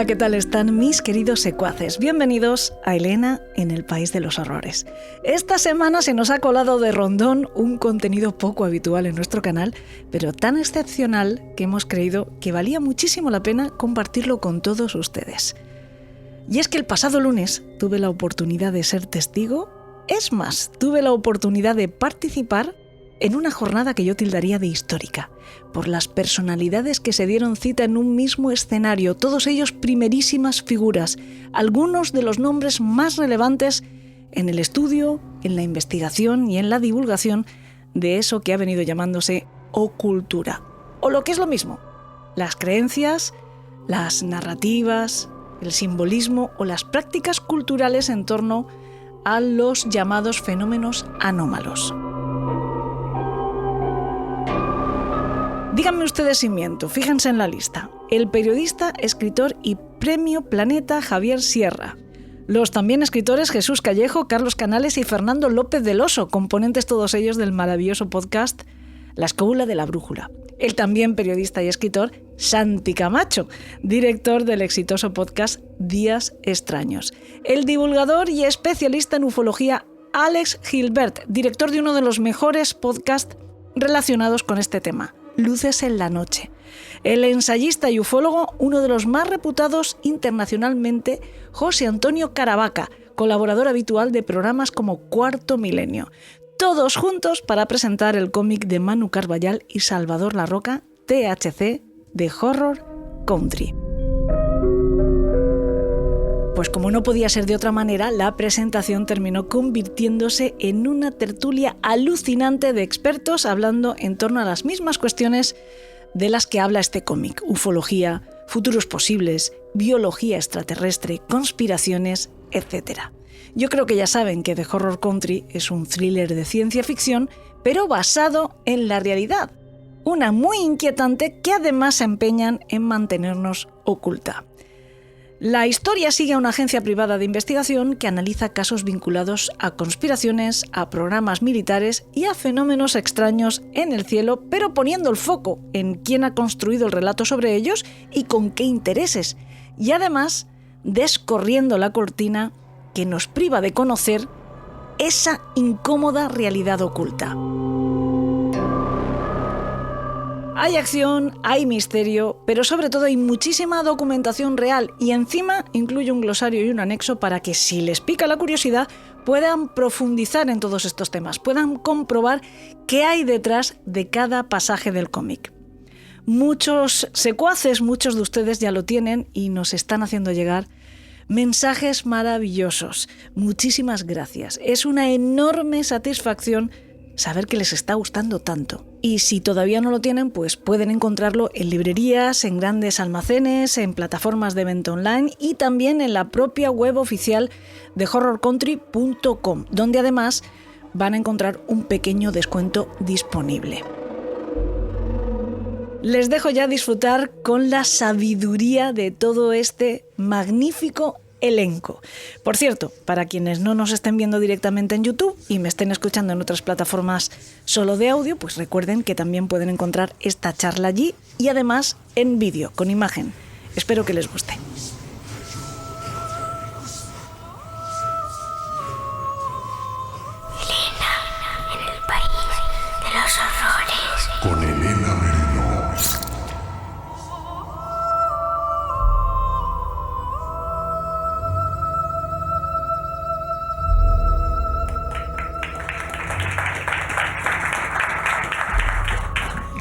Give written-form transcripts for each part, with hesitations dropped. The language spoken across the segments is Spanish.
Hola, ¿qué tal están mis queridos secuaces? Bienvenidos a Elena en el País de los Horrores. Esta semana se nos ha colado de rondón un contenido poco habitual en nuestro canal, pero tan excepcional que hemos creído que valía muchísimo la pena compartirlo con todos ustedes. Y es que el pasado lunes tuve la oportunidad de ser testigo, es más, tuve la oportunidad de participar en una jornada que yo tildaría de histórica, por las personalidades que se dieron cita en un mismo escenario, todos ellos primerísimas figuras, algunos de los nombres más relevantes en el estudio, en la investigación y en la divulgación de eso que ha venido llamándose ocultura. O lo que es lo mismo, las creencias, las narrativas, el simbolismo o las prácticas culturales en torno a los llamados fenómenos anómalos. Díganme ustedes si miento, fíjense en la lista. El periodista, escritor y Premio Planeta Javier Sierra. Los también escritores Jesús Callejo, Carlos Canales y Fernando López del Oso, componentes todos ellos del maravilloso podcast La Escóbula de la Brújula. El también periodista y escritor Santi Camacho, director del exitoso podcast Días Extraños. El divulgador y especialista en ufología Alex Gilbert, director de uno de los mejores podcasts relacionados con este tema, Luces en la Noche. El ensayista y ufólogo, uno de los más reputados internacionalmente, José Antonio Caravaca, colaborador habitual de programas como Cuarto Milenio. Todos juntos para presentar el cómic de Manu Carballal y Salvador Larroca, THC, de Horror Country. Pues como no podía ser de otra manera, la presentación terminó convirtiéndose en una tertulia alucinante de expertos hablando en torno a las mismas cuestiones de las que habla este cómic: ufología, futuros posibles, biología extraterrestre, conspiraciones, etc. Yo creo que ya saben que The Horror Country es un thriller de ciencia ficción, pero basado en la realidad. Una muy inquietante que además se empeñan en mantenernos oculta. La historia sigue a una agencia privada de investigación que analiza casos vinculados a conspiraciones, a programas militares y a fenómenos extraños en el cielo, pero poniendo el foco en quién ha construido el relato sobre ellos y con qué intereses, y además descorriendo la cortina que nos priva de conocer esa incómoda realidad oculta. Hay acción, hay misterio, pero sobre todo hay muchísima documentación real y encima incluye un glosario y un anexo para que, si les pica la curiosidad, puedan profundizar en todos estos temas, puedan comprobar qué hay detrás de cada pasaje del cómic. Muchos secuaces, muchos de ustedes ya lo tienen y nos están haciendo llegar mensajes maravillosos. Muchísimas gracias. Es una enorme satisfacción saber que les está gustando tanto. Y si todavía no lo tienen, pues pueden encontrarlo en librerías, en grandes almacenes, en plataformas de venta online y también en la propia web oficial de horrorcountry.com, donde además van a encontrar un pequeño descuento disponible. Les dejo ya disfrutar con la sabiduría de todo este magnífico elenco. Por cierto, para quienes no nos estén viendo directamente en YouTube y me estén escuchando en otras plataformas solo de audio, pues recuerden que también pueden encontrar esta charla allí y además en vídeo, con imagen. Espero que les guste. Elena en el País de los Horrores. Con Elena Merino.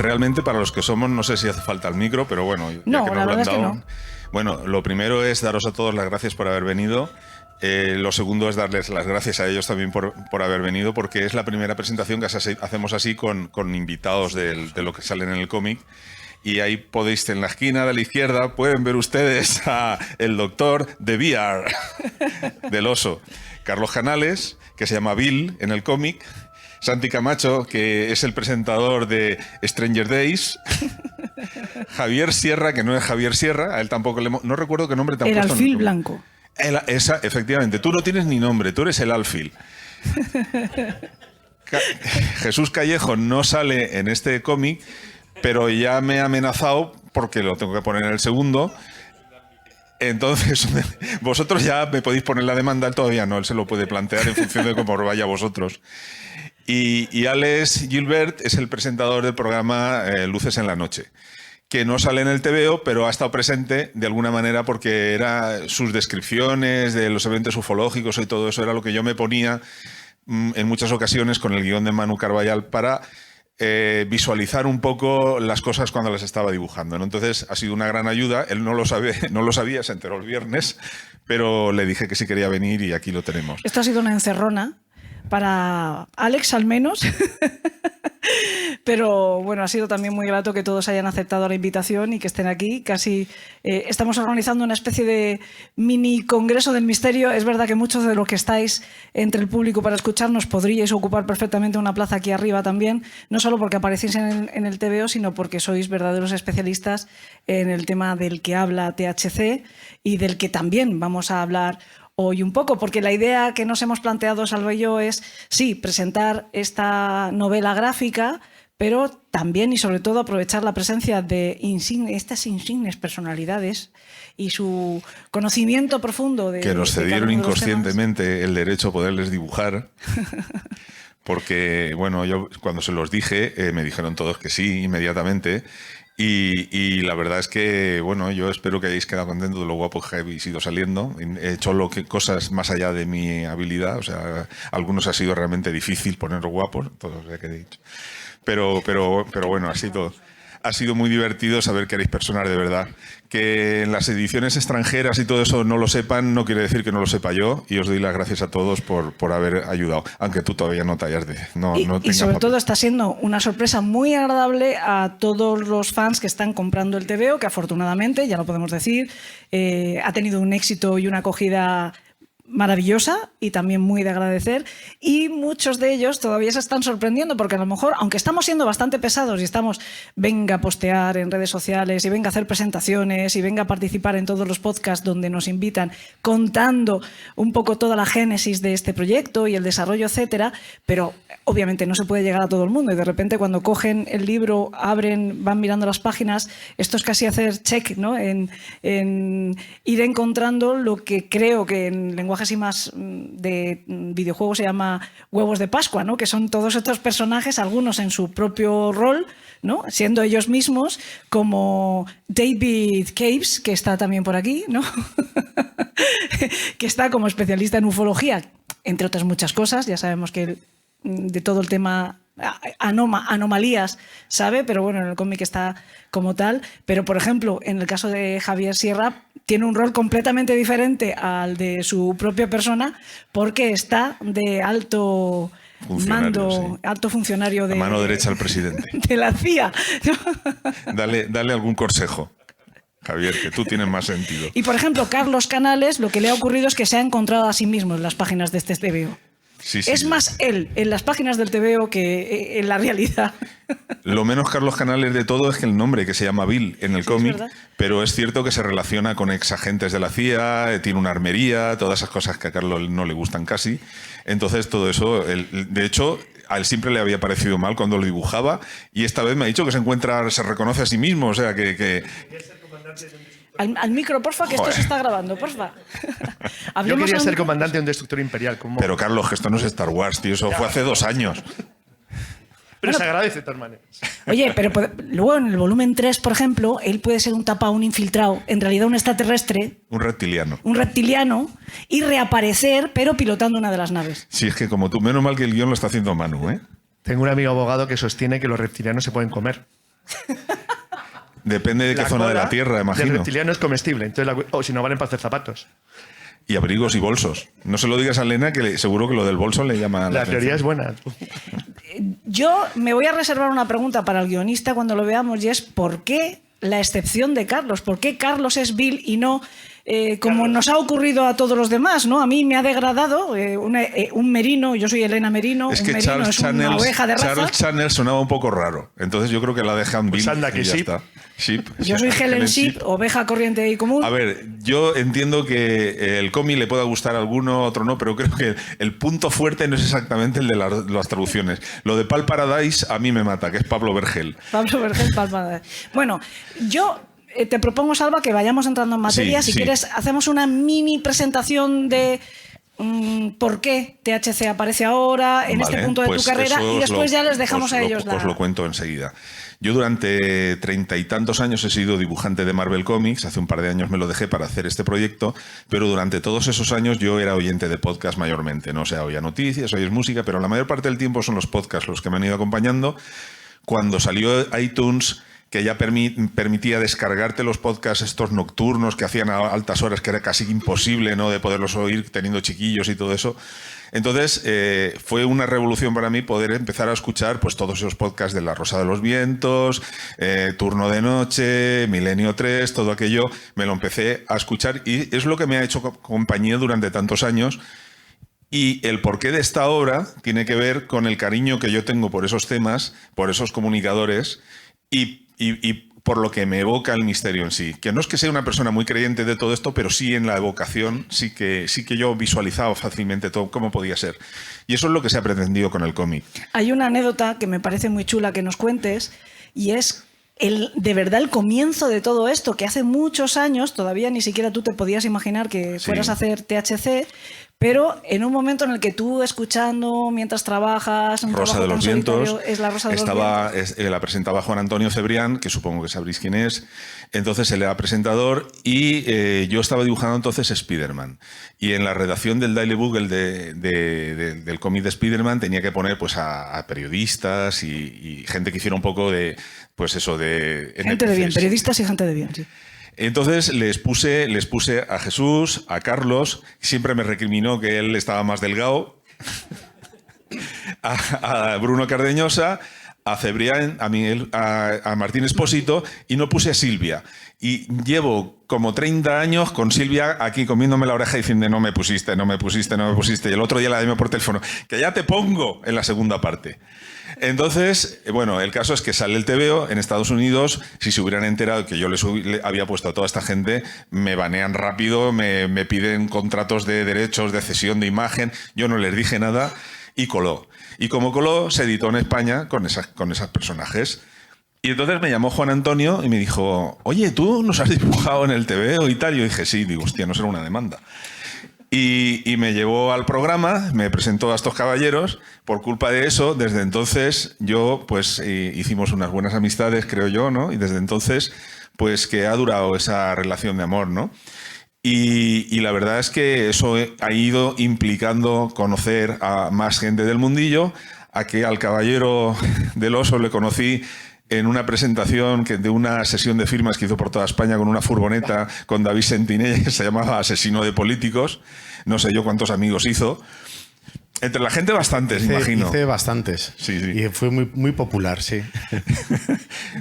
Realmente, para los que somos, no sé si hace falta el micro, pero bueno, ya no, que la verdad es que no. Bueno, lo primero es daros a todos las gracias por haber venido. Lo segundo es darles las gracias a ellos también por haber venido, porque es la primera presentación que hacemos así con invitados de lo que sale en el cómic. Y ahí podéis, en la esquina de la izquierda, pueden ver ustedes a el doctor de VR del Oso, Carlos Canales, que se llama Bill en el cómic, Santi Camacho, que es el presentador de Stranger Days, Javier Sierra, que no es Javier Sierra, a él tampoco no recuerdo qué nombre te han puesto. El alfil blanco. Efectivamente, tú no tienes ni nombre, tú eres el alfil. Jesús Callejo no sale en este cómic, pero ya me ha amenazado, porque lo tengo que poner en el segundo, Entonces, vosotros ya me podéis poner la demanda, él todavía no, él se lo puede plantear en función de cómo os vaya a vosotros. Y Alex Gilbert es el presentador del programa Luces en la Noche, que no sale en el TVO, pero ha estado presente de alguna manera porque era sus descripciones de los eventos ufológicos y todo eso era lo que yo me ponía en muchas ocasiones con el guión de Manu Carballal para visualizar un poco las cosas cuando las estaba dibujando, ¿no? Entonces ha sido una gran ayuda. Él no lo sabía, se enteró el viernes, pero le dije que sí quería venir y aquí lo tenemos. Esto ha sido una encerrona para Alex al menos. Pero bueno, ha sido también muy grato que todos hayan aceptado la invitación y que estén aquí. Casi estamos organizando una especie de mini congreso del misterio. Es verdad que muchos de los que estáis entre el público para escucharnos podríais ocupar perfectamente una plaza aquí arriba también, no solo porque aparecéis en el TVO, sino porque sois verdaderos especialistas en el tema del que habla THC y del que también vamos a hablar hoy un poco, porque la idea que nos hemos planteado Salva y yo es, sí, presentar esta novela gráfica, pero también y sobre todo aprovechar la presencia de estas insignes personalidades y su conocimiento profundo de... Que nos cedieron inconscientemente el derecho a poderles dibujar. Porque, bueno, yo cuando se los dije, me dijeron todos que sí, inmediatamente. Y la verdad es que, bueno, yo espero que hayáis quedado contentos de lo guapo que habéis ido saliendo. He hecho cosas más allá de mi habilidad. O sea, algunos ha sido realmente difícil ponerlos guapos, todos los que he dicho. Pero bueno, ha sido muy divertido saber que erais personas de verdad. Que en las ediciones extranjeras y todo eso no lo sepan, no quiere decir que no lo sepa yo. Y os doy las gracias a todos por haber ayudado. Aunque tú todavía no te hayas de... Y sobre todo está siendo una sorpresa muy agradable a todos los fans que están comprando el TVO, que afortunadamente, ya lo podemos decir, ha tenido un éxito y una acogida maravillosa y también muy de agradecer, y muchos de ellos todavía se están sorprendiendo porque a lo mejor, aunque estamos siendo bastante pesados y estamos venga a postear en redes sociales y venga a hacer presentaciones y venga a participar en todos los podcasts donde nos invitan contando un poco toda la génesis de este proyecto y el desarrollo, etcétera, pero obviamente no se puede llegar a todo el mundo y de repente cuando cogen el libro, abren, van mirando las páginas, esto es casi hacer check, ¿no? en ir encontrando lo que creo que en lenguaje así más de videojuegos se llama huevos de Pascua, ¿no? Que son todos estos personajes, algunos en su propio rol, ¿no? Siendo ellos mismos, como David Caves, que está también por aquí, ¿no? que está como especialista en ufología, entre otras muchas cosas. Ya sabemos que de todo el tema anomalías sabe, pero bueno, en el cómic está como tal. Pero, por ejemplo, en el caso de Javier Sierra, tiene un rol completamente diferente al de su propia persona porque está de alto mando, sí. Alto funcionario de... La mano derecha al presidente. De la CIA. Dale algún consejo, Javier, que tú tienes más sentido. Y, por ejemplo, Carlos Canales, lo que le ha ocurrido es que se ha encontrado a sí mismo en las páginas de este TVO. Sí, es más él en las páginas del TVO que en la realidad. Lo menos Carlos Canales de todo es que el nombre, que se llama Bill en el cómic, pero es cierto que se relaciona con exagentes de la CIA, tiene una armería, todas esas cosas que a Carlos no le gustan casi. Entonces todo eso, de hecho, a él siempre le había parecido mal cuando lo dibujaba y esta vez me ha dicho que se reconoce a sí mismo, o sea que... Al micro, porfa, que esto se está grabando, porfa. Yo quería ser comandante de un destructor imperial. Pero Carlos, que esto no es Star Wars, tío, eso fue hace 2 años. Pero se agradece de todas maneras. Oye, pero luego en el volumen 3, por ejemplo, él puede ser un tapado, un infiltrado, en realidad un extraterrestre. Un reptiliano. Un reptiliano, y reaparecer, pero pilotando una de las naves. Sí, es que como tú, menos mal que el guión lo está haciendo Manu, ¿eh? Tengo un amigo abogado que sostiene que los reptilianos se pueden comer. Depende de qué zona de la Tierra, imagino. El reptiliano es comestible, entonces o si no valen para hacer zapatos. Y abrigos y bolsos. No se lo digas a Elena, que seguro que lo del bolso le llama la teoría es buena. Yo me voy a reservar una pregunta para el guionista cuando lo veamos, y es ¿por qué la excepción de Carlos? ¿Por qué Carlos es Bill y no como nos ha ocurrido a todos los demás, ¿no? A mí me ha degradado un merino, yo soy Elena Merino, es que un merino Charles es Channels, una oveja de raza. Charles Channels sonaba un poco raro, entonces yo creo que la dejan Bill anda, que y ya sí. está. Sheep. Yo soy Helen Sheep, oveja corriente y común. A ver, yo entiendo que el cómic le pueda gustar a alguno, otro no, pero creo que el punto fuerte no es exactamente el de las traducciones. Lo de Pal Paradise a mí me mata, que es Pablo Vergel. Pablo Vergel, Pal Paradise. Bueno, yo te propongo, Salva, que vayamos entrando en materia. Si quieres, hacemos una mini presentación de por qué THC aparece ahora, en este punto de tu carrera, y después ya les dejamos a ellos Os lo cuento enseguida. Yo durante 30 y tantos años he sido dibujante de Marvel Comics. Hace un par de años me lo dejé para hacer este proyecto, pero durante todos esos años yo era oyente de podcast mayormente. No, o sea, oía noticias, oyes música, pero la mayor parte del tiempo son los podcasts los que me han ido acompañando. Cuando salió iTunes, que ya permitía descargarte los podcasts estos nocturnos que hacían a altas horas, que era casi imposible, ¿no?, de poderlos oír teniendo chiquillos y todo eso. Entonces, fue una revolución para mí poder empezar a escuchar pues todos esos podcasts de La Rosa de los Vientos, Turno de Noche, Milenio 3, todo aquello, me lo empecé a escuchar y es lo que me ha hecho compañía durante tantos años. Y el porqué de esta obra tiene que ver con el cariño que yo tengo por esos temas, por esos comunicadores y por lo que me evoca el misterio en sí. Que no es que sea una persona muy creyente de todo esto, pero sí en la evocación sí que yo visualizaba fácilmente todo cómo podía ser. Y eso es lo que se ha pretendido con el cómic. Hay una anécdota que me parece muy chula que nos cuentes, y es de verdad el comienzo de todo esto, que hace muchos años todavía ni siquiera tú te podías imaginar que fueras a hacer THC, pero en un momento en el que tú escuchando mientras trabajas un Rosa de los Vientos, es La Rosa de los Vientos. La presentaba Juan Antonio Cebrián, que supongo que sabréis quién es. Entonces él era presentador y yo estaba dibujando entonces Spider-Man. Y en la redacción del Daily Bugle del cómic de Spider-Man tenía que poner pues a periodistas y gente que hiciera un poco de, pues eso, de... Gente de bien, periodistas y gente de bien, sí. Entonces les puse a Jesús, a Carlos, siempre me recriminó que él estaba más delgado, a Bruno Cardeñosa, a Cebrián, a Martín Espósito, y no puse a Silvia. Y llevo como 30 años con Silvia aquí comiéndome la oreja diciendo no me pusiste. Y el otro día la llamé por teléfono, que ya te pongo en la segunda parte. Entonces, bueno, el caso es que sale el TVO en Estados Unidos. Si se hubieran enterado que yo le había puesto a toda esta gente, me banean rápido, me piden contratos de derechos, de cesión de imagen. Yo no les dije nada y coló. Y como coló, se editó en España con esos personajes. Y entonces me llamó Juan Antonio y me dijo, oye, ¿tú nos has dibujado en el TVO y tal? Y yo dije, sí. Digo, hostia, no será una demanda. Y me llevó al programa, me presentó a estos caballeros. Por culpa de eso, desde entonces yo, pues hicimos unas buenas amistades, creo yo, ¿no? Y desde entonces, pues que ha durado esa relación de amor, ¿no? Y la verdad es que eso ha ido implicando conocer a más gente del mundillo, a que al caballero del oso le conocí en una presentación de una sesión de firmas que hizo por toda España con una furgoneta con David Sentinella, que se llamaba Asesino de Políticos. No sé yo cuántos amigos hizo. Entre la gente bastantes, imagino. Hice bastantes. Sí. Y fue muy, muy popular, sí.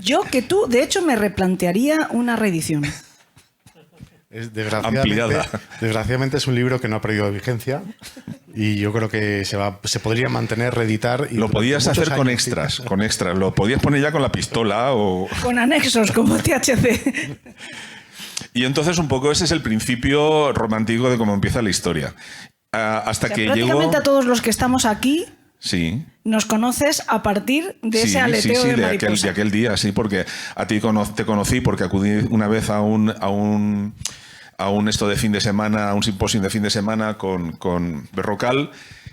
Yo que tú, de hecho, me replantearía una reedición. Desgraciadamente es un libro que no ha perdido vigencia y yo creo que se podría mantener, reeditar. Y lo podías hacer con extras, sí. Con extras. Lo podías poner ya con la pistola o... Con anexos, como THC. Y entonces un poco ese es el principio romántico de cómo empieza la historia. Hasta que prácticamente a todos los que estamos aquí... Sí. Nos conoces a partir de ese aleteo de mariposa. De aquel día, sí, porque a ti te conocí porque acudí una vez a un esto de fin de semana, a un simposio de fin de semana con Berrocal,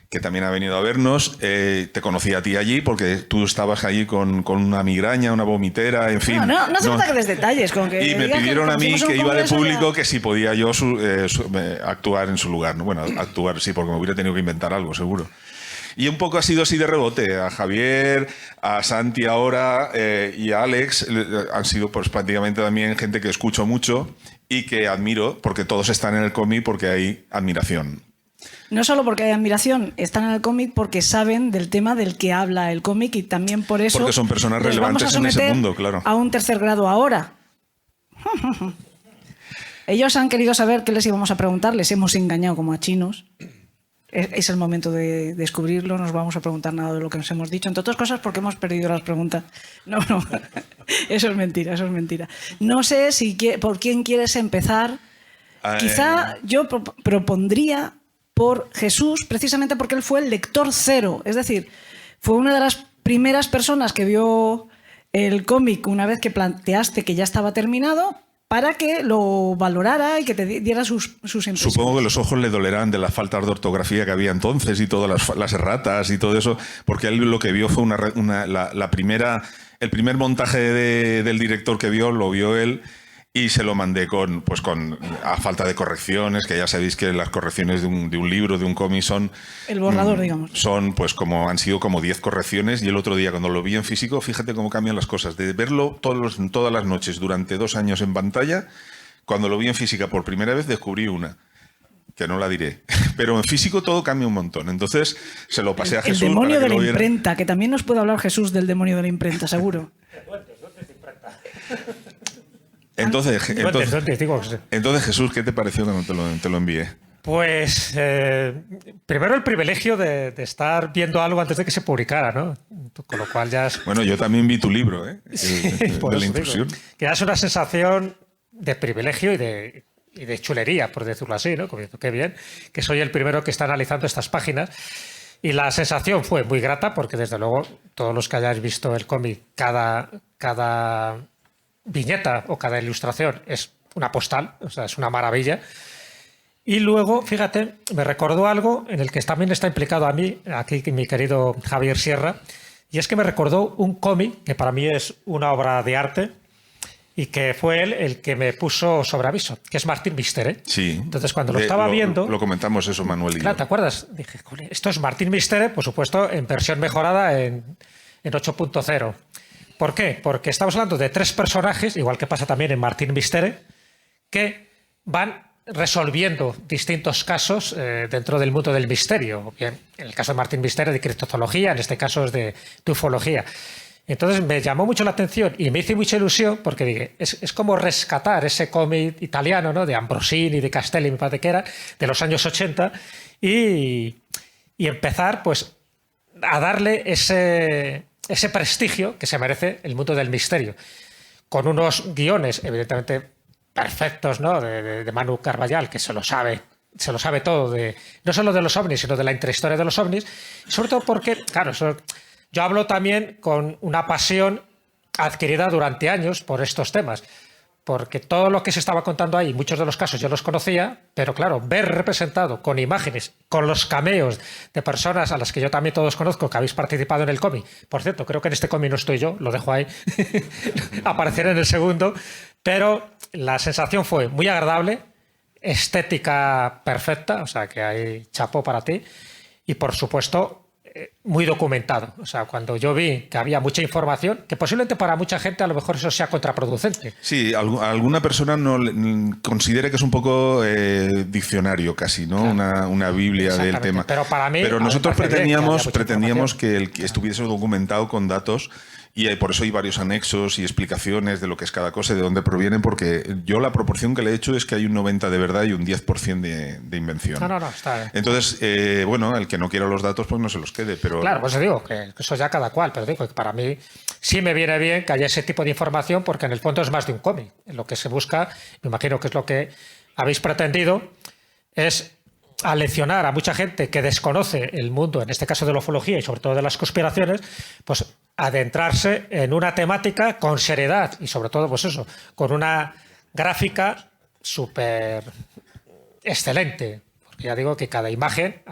que también ha venido a vernos. Te conocí a ti allí porque tú estabas allí con una migraña, una vomitera, en fin. No hace falta que des detalles. Con que y me pidieron a mí que iba de público que si podía yo actuar en su lugar. Bueno, actuar sí, porque me hubiera tenido que inventar algo, seguro. Y un poco ha sido así de rebote. A Javier, a Santi ahora y a Alex han sido pues prácticamente también gente que escucho mucho y que admiro, porque todos están en el cómic porque hay admiración. No solo porque hay admiración, están en el cómic porque saben del tema del que habla el cómic y también por eso... Porque son personas relevantes en ese mundo, claro. A un tercer grado ahora. Ellos han querido saber qué les íbamos a preguntar, les hemos engañado como a chinos. Es el momento de descubrirlo, no nos vamos a preguntar nada de lo que nos hemos dicho, entre otras cosas porque hemos perdido las preguntas. No, eso es mentira. No sé por quién quieres empezar. Quizá yo propondría por Jesús, precisamente porque él fue el lector cero, es decir, fue una de las primeras personas que vio el cómic una vez que planteaste que ya estaba terminado para que lo valorara y que te diera sus impresiones. Supongo que los ojos le dolerán de las faltas de ortografía que había entonces y todas las erratas y todo eso, porque él lo que vio fue el primer montaje del director que vio, lo vio él y se lo mandé a falta de correcciones, que ya sabéis que las correcciones de un libro, de un cómic son... El borrador, digamos. Son, han sido como 10 correcciones, y el otro día cuando lo vi en físico, fíjate cómo cambian las cosas. De verlo todas las noches durante 2 años en pantalla, cuando lo vi en física por primera vez descubrí una, que no la diré. Pero en físico todo cambia un montón. Entonces se lo pasé a Jesús. El demonio para que de la lo viera. imprenta, que también nos puede hablar Jesús del demonio de la imprenta, seguro. Entonces, Jesús, ¿qué te pareció cuando te lo envié? Pues primero el privilegio de estar viendo algo antes de que se publicara, ¿no? Con lo cual ya es... Bueno, yo también vi tu libro, ¿eh? Por de la eso intrusión. digo, que ya es una sensación de privilegio y de chulería, por decirlo así, ¿no? Como diciendo, qué bien, que soy el primero que está analizando estas páginas. Y la sensación fue muy grata porque, desde luego, todos los que hayáis visto el cómic, cada viñeta o cada ilustración es una postal, o sea, es una maravilla. Y luego, fíjate, me recordó algo en el que también está implicado aquí mi querido Javier Sierra, y es que me recordó un cómic que para mí es una obra de arte y que fue él el que me puso sobre aviso, que es Martín Mistere. Sí. Entonces, cuando lo estaba viendo... Lo comentamos eso, Manuel y yo. Claro, ¿te acuerdas? Dije, esto es Martín Mistere, por supuesto, en versión mejorada en 8.0. ¿Por qué? Porque estamos hablando de 3 personajes, igual que pasa también en Martín Mistere, que van resolviendo distintos casos dentro del mundo del misterio. Bien, en el caso de Martín Mistere, de criptozoología, en este caso es de ufología. Entonces me llamó mucho la atención y me hizo mucha ilusión porque dije, es como rescatar ese cómic italiano, ¿no? De Ambrosini, de Castelli, me parece que era, de los años 80, y empezar pues a darle ese prestigio que se merece el mundo del misterio, con unos guiones evidentemente perfectos, ¿no? de Manu Carballal, que se lo sabe todo, no solo de los ovnis, sino de la intrahistoria de los ovnis, sobre todo porque, claro, yo hablo también con una pasión adquirida durante años por estos temas, porque todo lo que se estaba contando ahí, muchos de los casos yo los conocía, pero claro, ver representado con imágenes, con los cameos de personas a las que yo también todos conozco, que habéis participado en el cómic. Por cierto, creo que en este cómic no estoy yo, lo dejo ahí, apareceré en el segundo, pero la sensación fue muy agradable, estética perfecta, o sea que hay chapó para ti, y por supuesto muy documentado. O sea, cuando yo vi que había mucha información, que posiblemente para mucha gente a lo mejor eso sea contraproducente. Sí, alguna persona considera que es un poco diccionario casi, ¿no? Claro. Una biblia del tema. Pero para mí... Pero nosotros pretendíamos que el que estuviese documentado con datos, y por eso hay varios anexos y explicaciones de lo que es cada cosa y de dónde provienen, porque yo la proporción que le he hecho es que hay un 90% de verdad y un 10% de invención. No, está bien. Entonces, bueno, el que no quiera los datos pues no se los quede, pero... Claro, pues digo que eso ya cada cual, pero digo que para mí sí me viene bien que haya ese tipo de información, porque en el fondo es más de un cómic. Lo que se busca, me imagino que es lo que habéis pretendido, es aleccionar a mucha gente que desconoce el mundo, en este caso de la ufología y sobre todo de las conspiraciones, pues adentrarse en una temática con seriedad y sobre todo, pues eso, con una gráfica súper excelente. Porque ya digo que cada imagen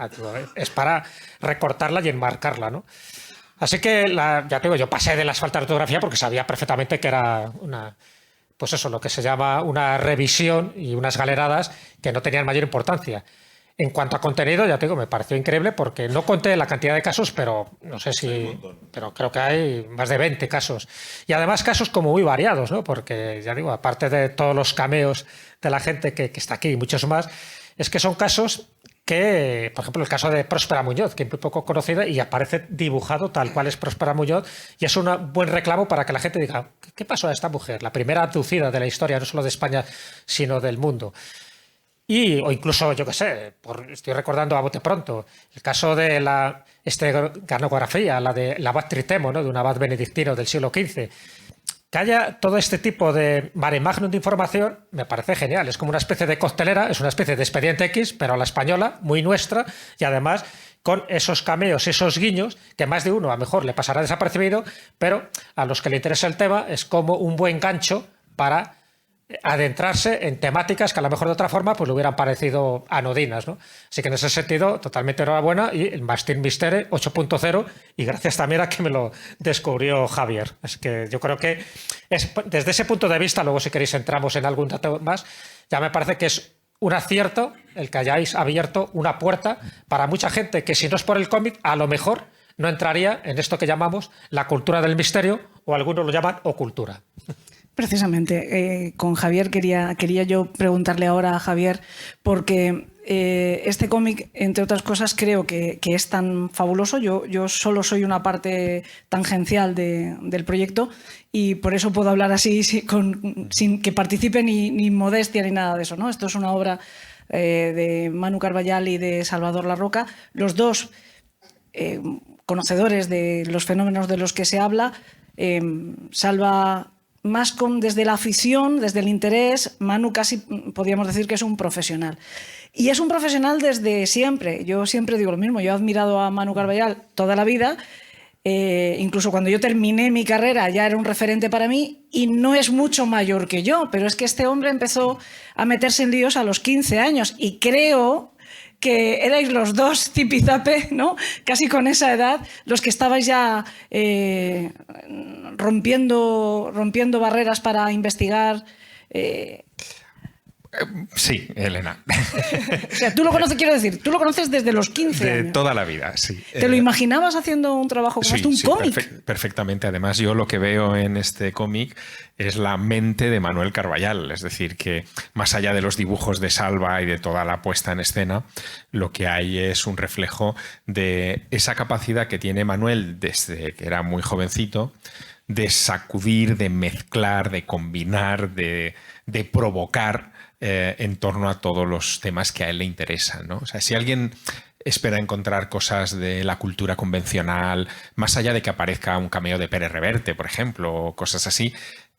es para recortarla y enmarcarla, ¿no? Así que, ya te digo, yo pasé de las faltas de ortografía porque sabía perfectamente que era pues eso, lo que se llama una revisión y unas galeradas que no tenían mayor importancia. En cuanto a contenido, ya te digo, me pareció increíble porque no conté la cantidad de casos, pero no sé si... Pero creo que hay más de 20 casos. Y además casos como muy variados, ¿no? Porque, ya digo, aparte de todos los cameos de la gente que está aquí y muchos más, es que son casos que, por ejemplo, el caso de Próspera Muñoz, que es muy poco conocida y aparece dibujado tal cual es Próspera Muñoz, y es un buen reclamo para que la gente diga, ¿qué pasó a esta mujer? La primera abducida de la historia, no solo de España, sino del mundo. O incluso, yo qué sé, estoy recordando a bote pronto, el caso de la esteganografía, la de la abad Tritemo, ¿no? De un abad benedictino del siglo XV. Que haya todo este tipo de mare magnum de información me parece genial. Es como una especie de coctelera, es una especie de Expediente X, pero a la española, muy nuestra, y además con esos cameos, esos guiños, que más de uno a lo mejor le pasará desapercibido, pero a los que le interesa el tema es como un buen gancho para adentrarse en temáticas que a lo mejor de otra forma pues le hubieran parecido anodinas, ¿no? Así que en ese sentido, totalmente enhorabuena, y el Mastín Mistere 8.0, y gracias también a que me lo descubrió Javier. Es que yo creo que desde ese punto de vista, luego si queréis entramos en algún dato más, ya me parece que es un acierto el que hayáis abierto una puerta para mucha gente que, si no es por el cómic, a lo mejor no entraría en esto que llamamos la cultura del misterio, o algunos lo llaman ocultura. Precisamente, con Javier quería yo preguntarle ahora a Javier, porque este cómic, entre otras cosas, creo que es tan fabuloso. Yo solo soy una parte tangencial del proyecto, y por eso puedo hablar así sin que participe ni modestia ni nada de eso, ¿no? Esto es una obra de Manu Carballal y de Salvador Larroca, los dos conocedores de los fenómenos de los que se habla. Salva más desde la afición, desde el interés. Manu casi podríamos decir que es un profesional. Y es un profesional desde siempre. Yo siempre digo lo mismo. Yo he admirado a Manu Carballal toda la vida. Incluso cuando yo terminé mi carrera ya era un referente para mí, y no es mucho mayor que yo. Pero es que este hombre empezó a meterse en líos a los 15 años. Y creo que erais los dos tipizape, ¿no? Casi con esa edad, los que estabais ya rompiendo barreras para investigar. Sí, Elena. O sea, tú lo conoces, quiero decir, tú lo conoces desde los 15 años. De toda la vida, sí. ¿Te lo imaginabas haciendo un trabajo como este, un cómic? Perfectamente. Además, yo lo que veo en este cómic es la mente de Manuel Carballal. Es decir, que más allá de los dibujos de Salva y de toda la puesta en escena, lo que hay es un reflejo de esa capacidad que tiene Manuel desde que era muy jovencito, de sacudir, de mezclar, de combinar, de provocar en torno a todos los temas que a él le interesan, ¿no? O sea, si alguien espera encontrar cosas de la cultura convencional, más allá de que aparezca un cameo de Pérez Reverte, por ejemplo, o cosas así,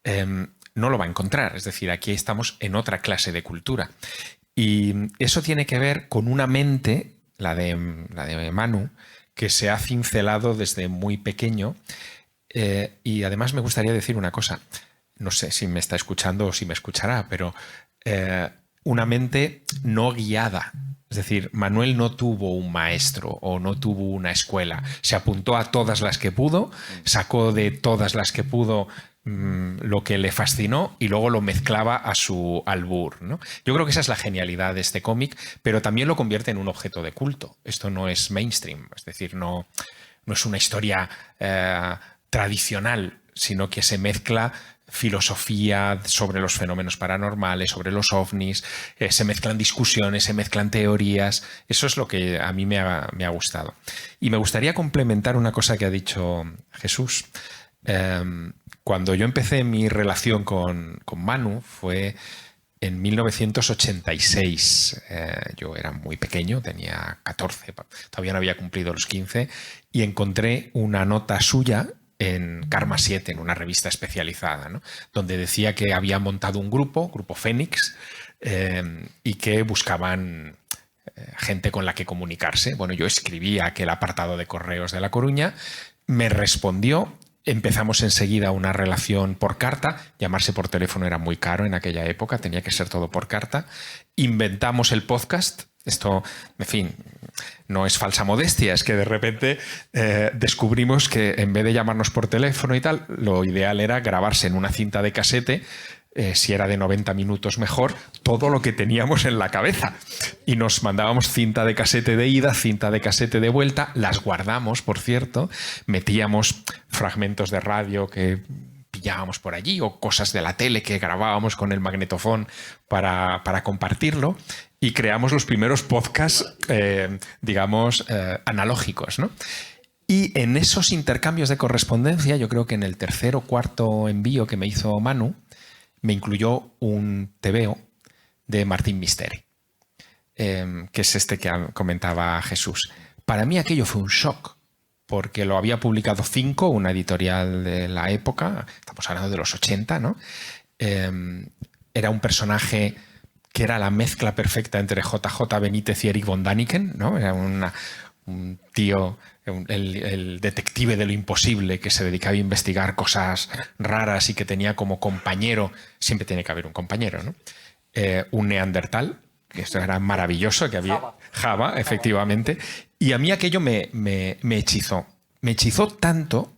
no lo va a encontrar. Es decir, aquí estamos en otra clase de cultura. Y eso tiene que ver con una mente, la de Manu, que se ha cincelado desde muy pequeño. Y además me gustaría decir una cosa. No sé si me está escuchando o si me escuchará, pero una mente no guiada. Es decir, Manuel no tuvo un maestro o no tuvo una escuela. Se apuntó a todas las que pudo, sacó de todas las que pudo lo que le fascinó y luego lo mezclaba a su albur, ¿no? Yo creo que esa es la genialidad de este cómic, pero también lo convierte en un objeto de culto. Esto no es mainstream, es decir, no es una historia tradicional, sino que se mezcla filosofía sobre los fenómenos paranormales, sobre los ovnis, se mezclan discusiones, se mezclan teorías. Eso es lo que a mí me ha gustado. Y me gustaría complementar una cosa que ha dicho Jesús. Cuando yo empecé mi relación con Manu fue en 1986. Yo era muy pequeño, tenía 14, todavía no había cumplido los 15, y encontré una nota suya en Karma 7, en una revista especializada, ¿no? Donde decía que había montado un grupo Fénix, y que buscaban gente con la que comunicarse. Bueno, yo escribí a aquel apartado de correos de La Coruña, me respondió, empezamos enseguida una relación por carta. Llamarse por teléfono era muy caro en aquella época, tenía que ser todo por carta. Inventamos el podcast. Esto, en fin, no es falsa modestia, es que de repente descubrimos que en vez de llamarnos por teléfono y tal, lo ideal era grabarse en una cinta de casete, si era de 90 minutos mejor, todo lo que teníamos en la cabeza. Y nos mandábamos cinta de casete de ida, cinta de casete de vuelta, las guardamos, por cierto, metíamos fragmentos de radio que pillábamos por allí o cosas de la tele que grabábamos con el magnetofón para compartirlo, y creamos los primeros podcasts, analógicos, ¿no? Y en esos intercambios de correspondencia, yo creo que en el tercer o cuarto envío que me hizo Manu, me incluyó un tebeo de Martín Misteri, que es este que comentaba Jesús. Para mí aquello fue un shock, porque lo había publicado Cinco, una editorial de la época, estamos hablando de los 80, ¿no? Era un personaje que era la mezcla perfecta entre JJ Benítez y Eric von Däniken, ¿no? Era un tío, el detective de lo imposible que se dedicaba a investigar cosas raras y que tenía como compañero, siempre tiene que haber un compañero, ¿no? Un neandertal, que esto era maravilloso, que había Java, efectivamente, y a mí aquello me hechizó. Me hechizó tanto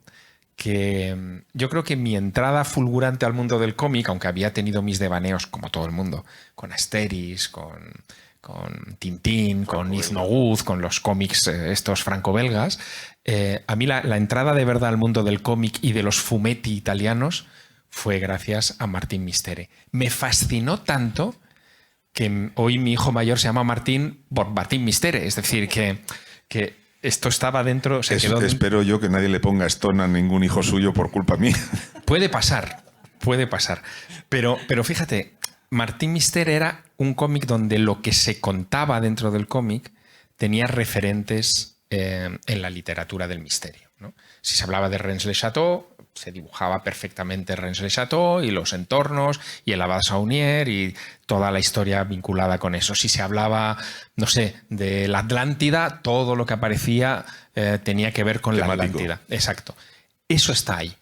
que yo creo que mi entrada fulgurante al mundo del cómic, aunque había tenido mis devaneos como todo el mundo, con Asterix, con Tintín, con Yves Noguz, con los cómics estos franco-belgas, a mí la entrada de verdad al mundo del cómic y de los fumetti italianos fue gracias a Martín Mistere. Me fascinó tanto que hoy mi hijo mayor se llama Martín por Martín Mistere, es decir, que esto estaba dentro... Espero yo que nadie le ponga Stone a ningún hijo suyo por culpa mía. Puede pasar. Pero fíjate, Martín Mistere era un cómic donde lo que se contaba dentro del cómic tenía referentes en la literatura del misterio, ¿no? Si se hablaba de Rennes-le-Château, se dibujaba perfectamente Rennes-le-Château y los entornos y el Abad Saunier y toda la historia vinculada con eso. Si se hablaba, no sé, de la Atlántida, todo lo que aparecía tenía que ver con temático. La Atlántida. Exacto. Eso está ahí.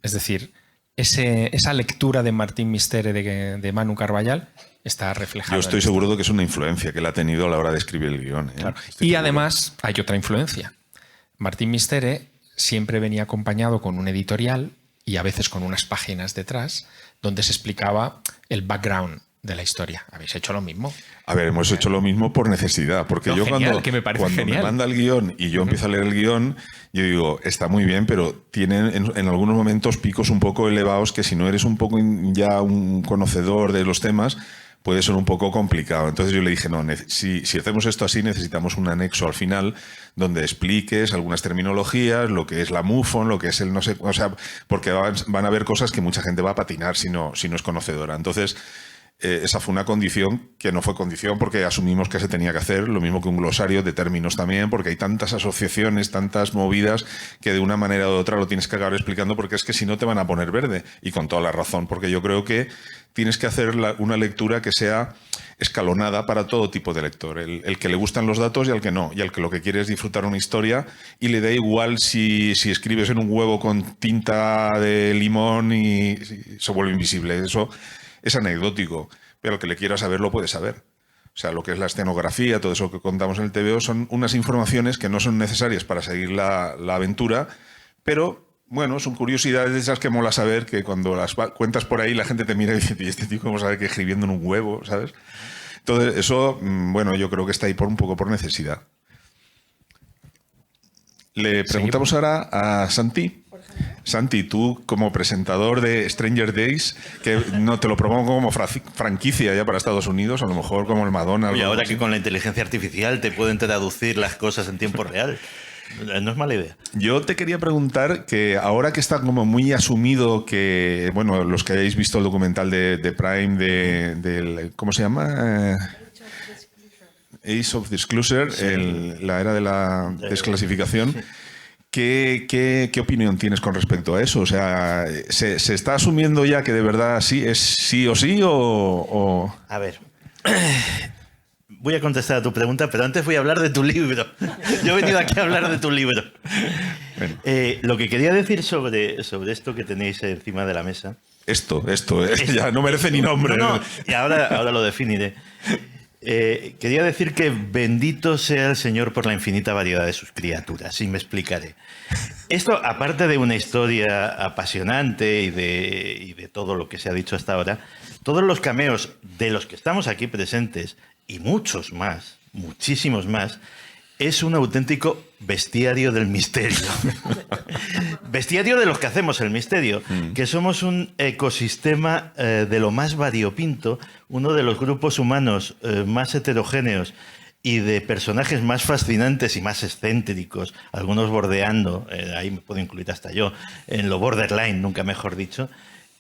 Es decir, esa lectura de Martín Mistere de Manu Carballal está reflejada. Yo estoy seguro de que es una influencia que él ha tenido a la hora de escribir el guión. Claro. Y además hay otra influencia. Martín Mistere siempre venía acompañado con un editorial y a veces con unas páginas detrás donde se explicaba el background de la historia. ¿Habéis hecho lo mismo? A ver, hemos hecho lo mismo por necesidad, porque yo genial, cuando me manda el guión y yo empiezo a leer el guión, yo digo, está muy bien, pero tiene en algunos momentos picos un poco elevados que si no eres un poco ya un conocedor de los temas, puede ser un poco complicado. Entonces yo le dije, no, si hacemos esto así, necesitamos un anexo al final donde expliques algunas terminologías, lo que es la MUFON, lo que es el no sé, o sea, porque van a haber cosas que mucha gente va a patinar si no es conocedora. Entonces, esa fue una condición que no fue condición porque asumimos que se tenía que hacer, lo mismo que un glosario de términos también, porque hay tantas asociaciones, tantas movidas, que de una manera u otra lo tienes que acabar explicando, porque es que si no te van a poner verde, y con toda la razón, porque yo creo que tienes que hacer una lectura que sea escalonada para todo tipo de lector, el que le gustan los datos y al que no, y al que lo que quiere es disfrutar una historia y le da igual si escribes en un huevo con tinta de limón y se vuelve invisible. Eso es anecdótico, pero el que le quiera saber lo puede saber. O sea, lo que es la escenografía, todo eso que contamos en el TVO, son unas informaciones que no son necesarias para seguir la aventura, pero bueno, son curiosidades de esas que mola saber, que cuando las cuentas por ahí la gente te mira y dice, ¿y este tío cómo sabe que escribiendo en un huevo? ¿Sabes? Entonces, eso, bueno, yo creo que está ahí un poco por necesidad. Le preguntamos ahora a Santi. Santi, tú como presentador de Stranger Days, que no te lo propongo como franquicia ya para Estados Unidos, a lo mejor como el Madonna. Y ahora que con la inteligencia artificial te pueden traducir las cosas en tiempo real. No es mala idea. Yo te quería preguntar que ahora que está como muy asumido que, bueno, los que hayáis visto el documental de Prime del ¿cómo se llama? Age of Disclosure, sí. La era de la desclasificación. Sí. ¿Qué opinión tienes con respecto a eso? O sea, ¿se está asumiendo ya que de verdad sí es sí o sí o...? A ver, voy a contestar a tu pregunta, pero antes voy a hablar de tu libro. Yo he venido aquí a hablar de tu libro. Bueno. Lo que quería decir sobre esto que tenéis encima de la mesa... Esto ya no merece ni nombre. No, y ahora lo definiré. Quería decir que bendito sea el Señor por la infinita variedad de sus criaturas, y me explicaré. Esto, aparte de una historia apasionante y de todo lo que se ha dicho hasta ahora, todos los cameos de los que estamos aquí presentes, y muchos más, muchísimos más, es un auténtico bestiario del misterio. Bestiario de los que hacemos el misterio, que somos un ecosistema de lo más variopinto, uno de los grupos humanos más heterogéneos y de personajes más fascinantes y más excéntricos, algunos bordeando, ahí me puedo incluir hasta yo, en lo borderline, nunca mejor dicho,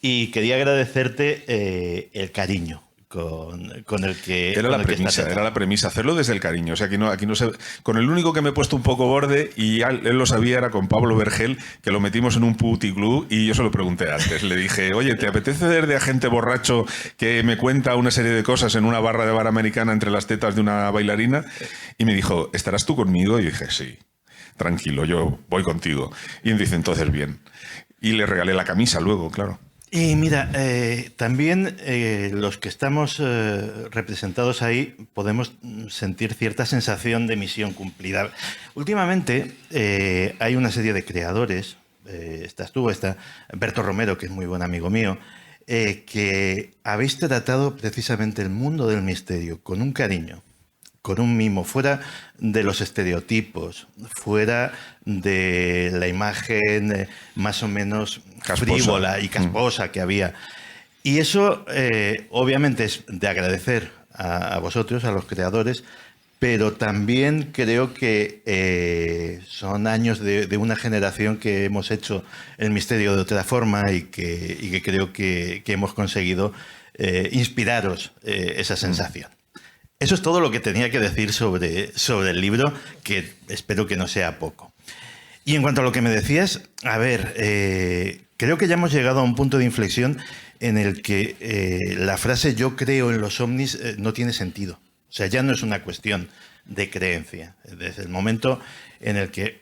y quería agradecerte el cariño con el que... Era la premisa, hacerlo desde el cariño. O sea, aquí no se... Con el único que me he puesto un poco borde, y él lo sabía, era con Pablo Vergel, que lo metimos en un puticlub, y yo se lo pregunté antes. Le dije, oye, ¿te apetece ver de agente borracho que me cuenta una serie de cosas en una barra de bar americana entre las tetas de una bailarina? Y me dijo, ¿estarás tú conmigo? Y dije, sí, tranquilo, yo voy contigo. Y me dice, entonces bien. Y le regalé la camisa luego, claro. Y mira, también los que estamos representados ahí podemos sentir cierta sensación de misión cumplida. Últimamente hay una serie de creadores, estás tú, está Berto Romero, que es muy buen amigo mío, que habéis tratado precisamente el mundo del misterio con un cariño, con un mimo, fuera de los estereotipos, fuera de la imagen más o menos frívola y casposa que había. Y eso obviamente es de agradecer a vosotros, a los creadores, pero también creo que son años de una generación que hemos hecho el misterio de otra forma y que creo que hemos conseguido inspiraros esa sensación. Eso es todo lo que tenía que decir sobre el libro, que espero que no sea poco. Y en cuanto a lo que me decías, a ver, creo que ya hemos llegado a un punto de inflexión en el que la frase "yo creo en los ovnis" no tiene sentido. O sea, ya no es una cuestión de creencia. Desde el momento en el que,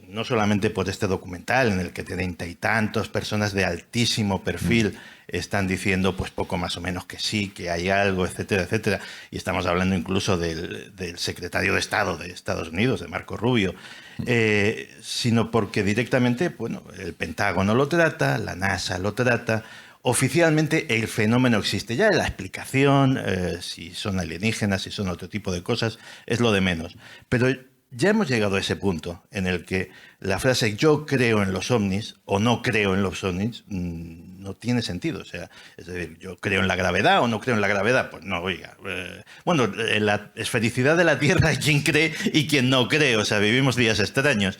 no solamente por este documental, en el que 30 y tantos personas de altísimo perfil están diciendo pues poco más o menos que sí, que hay algo, etcétera, etcétera. Y estamos hablando incluso del secretario de Estado de Estados Unidos, de Marco Rubio, sino porque directamente, bueno, el Pentágono lo trata, la NASA lo trata. Oficialmente el fenómeno existe. Ya la explicación, si son alienígenas, si son otro tipo de cosas, es lo de menos. Pero ya hemos llegado a ese punto en el que la frase "yo creo en los ovnis" o "no creo en los ovnis" no tiene sentido. O sea, es decir, ¿yo creo en la gravedad o no creo en la gravedad? Pues no, oiga. Bueno, en la esfericidad de la Tierra hay quien cree y quien no cree. O sea, vivimos días extraños.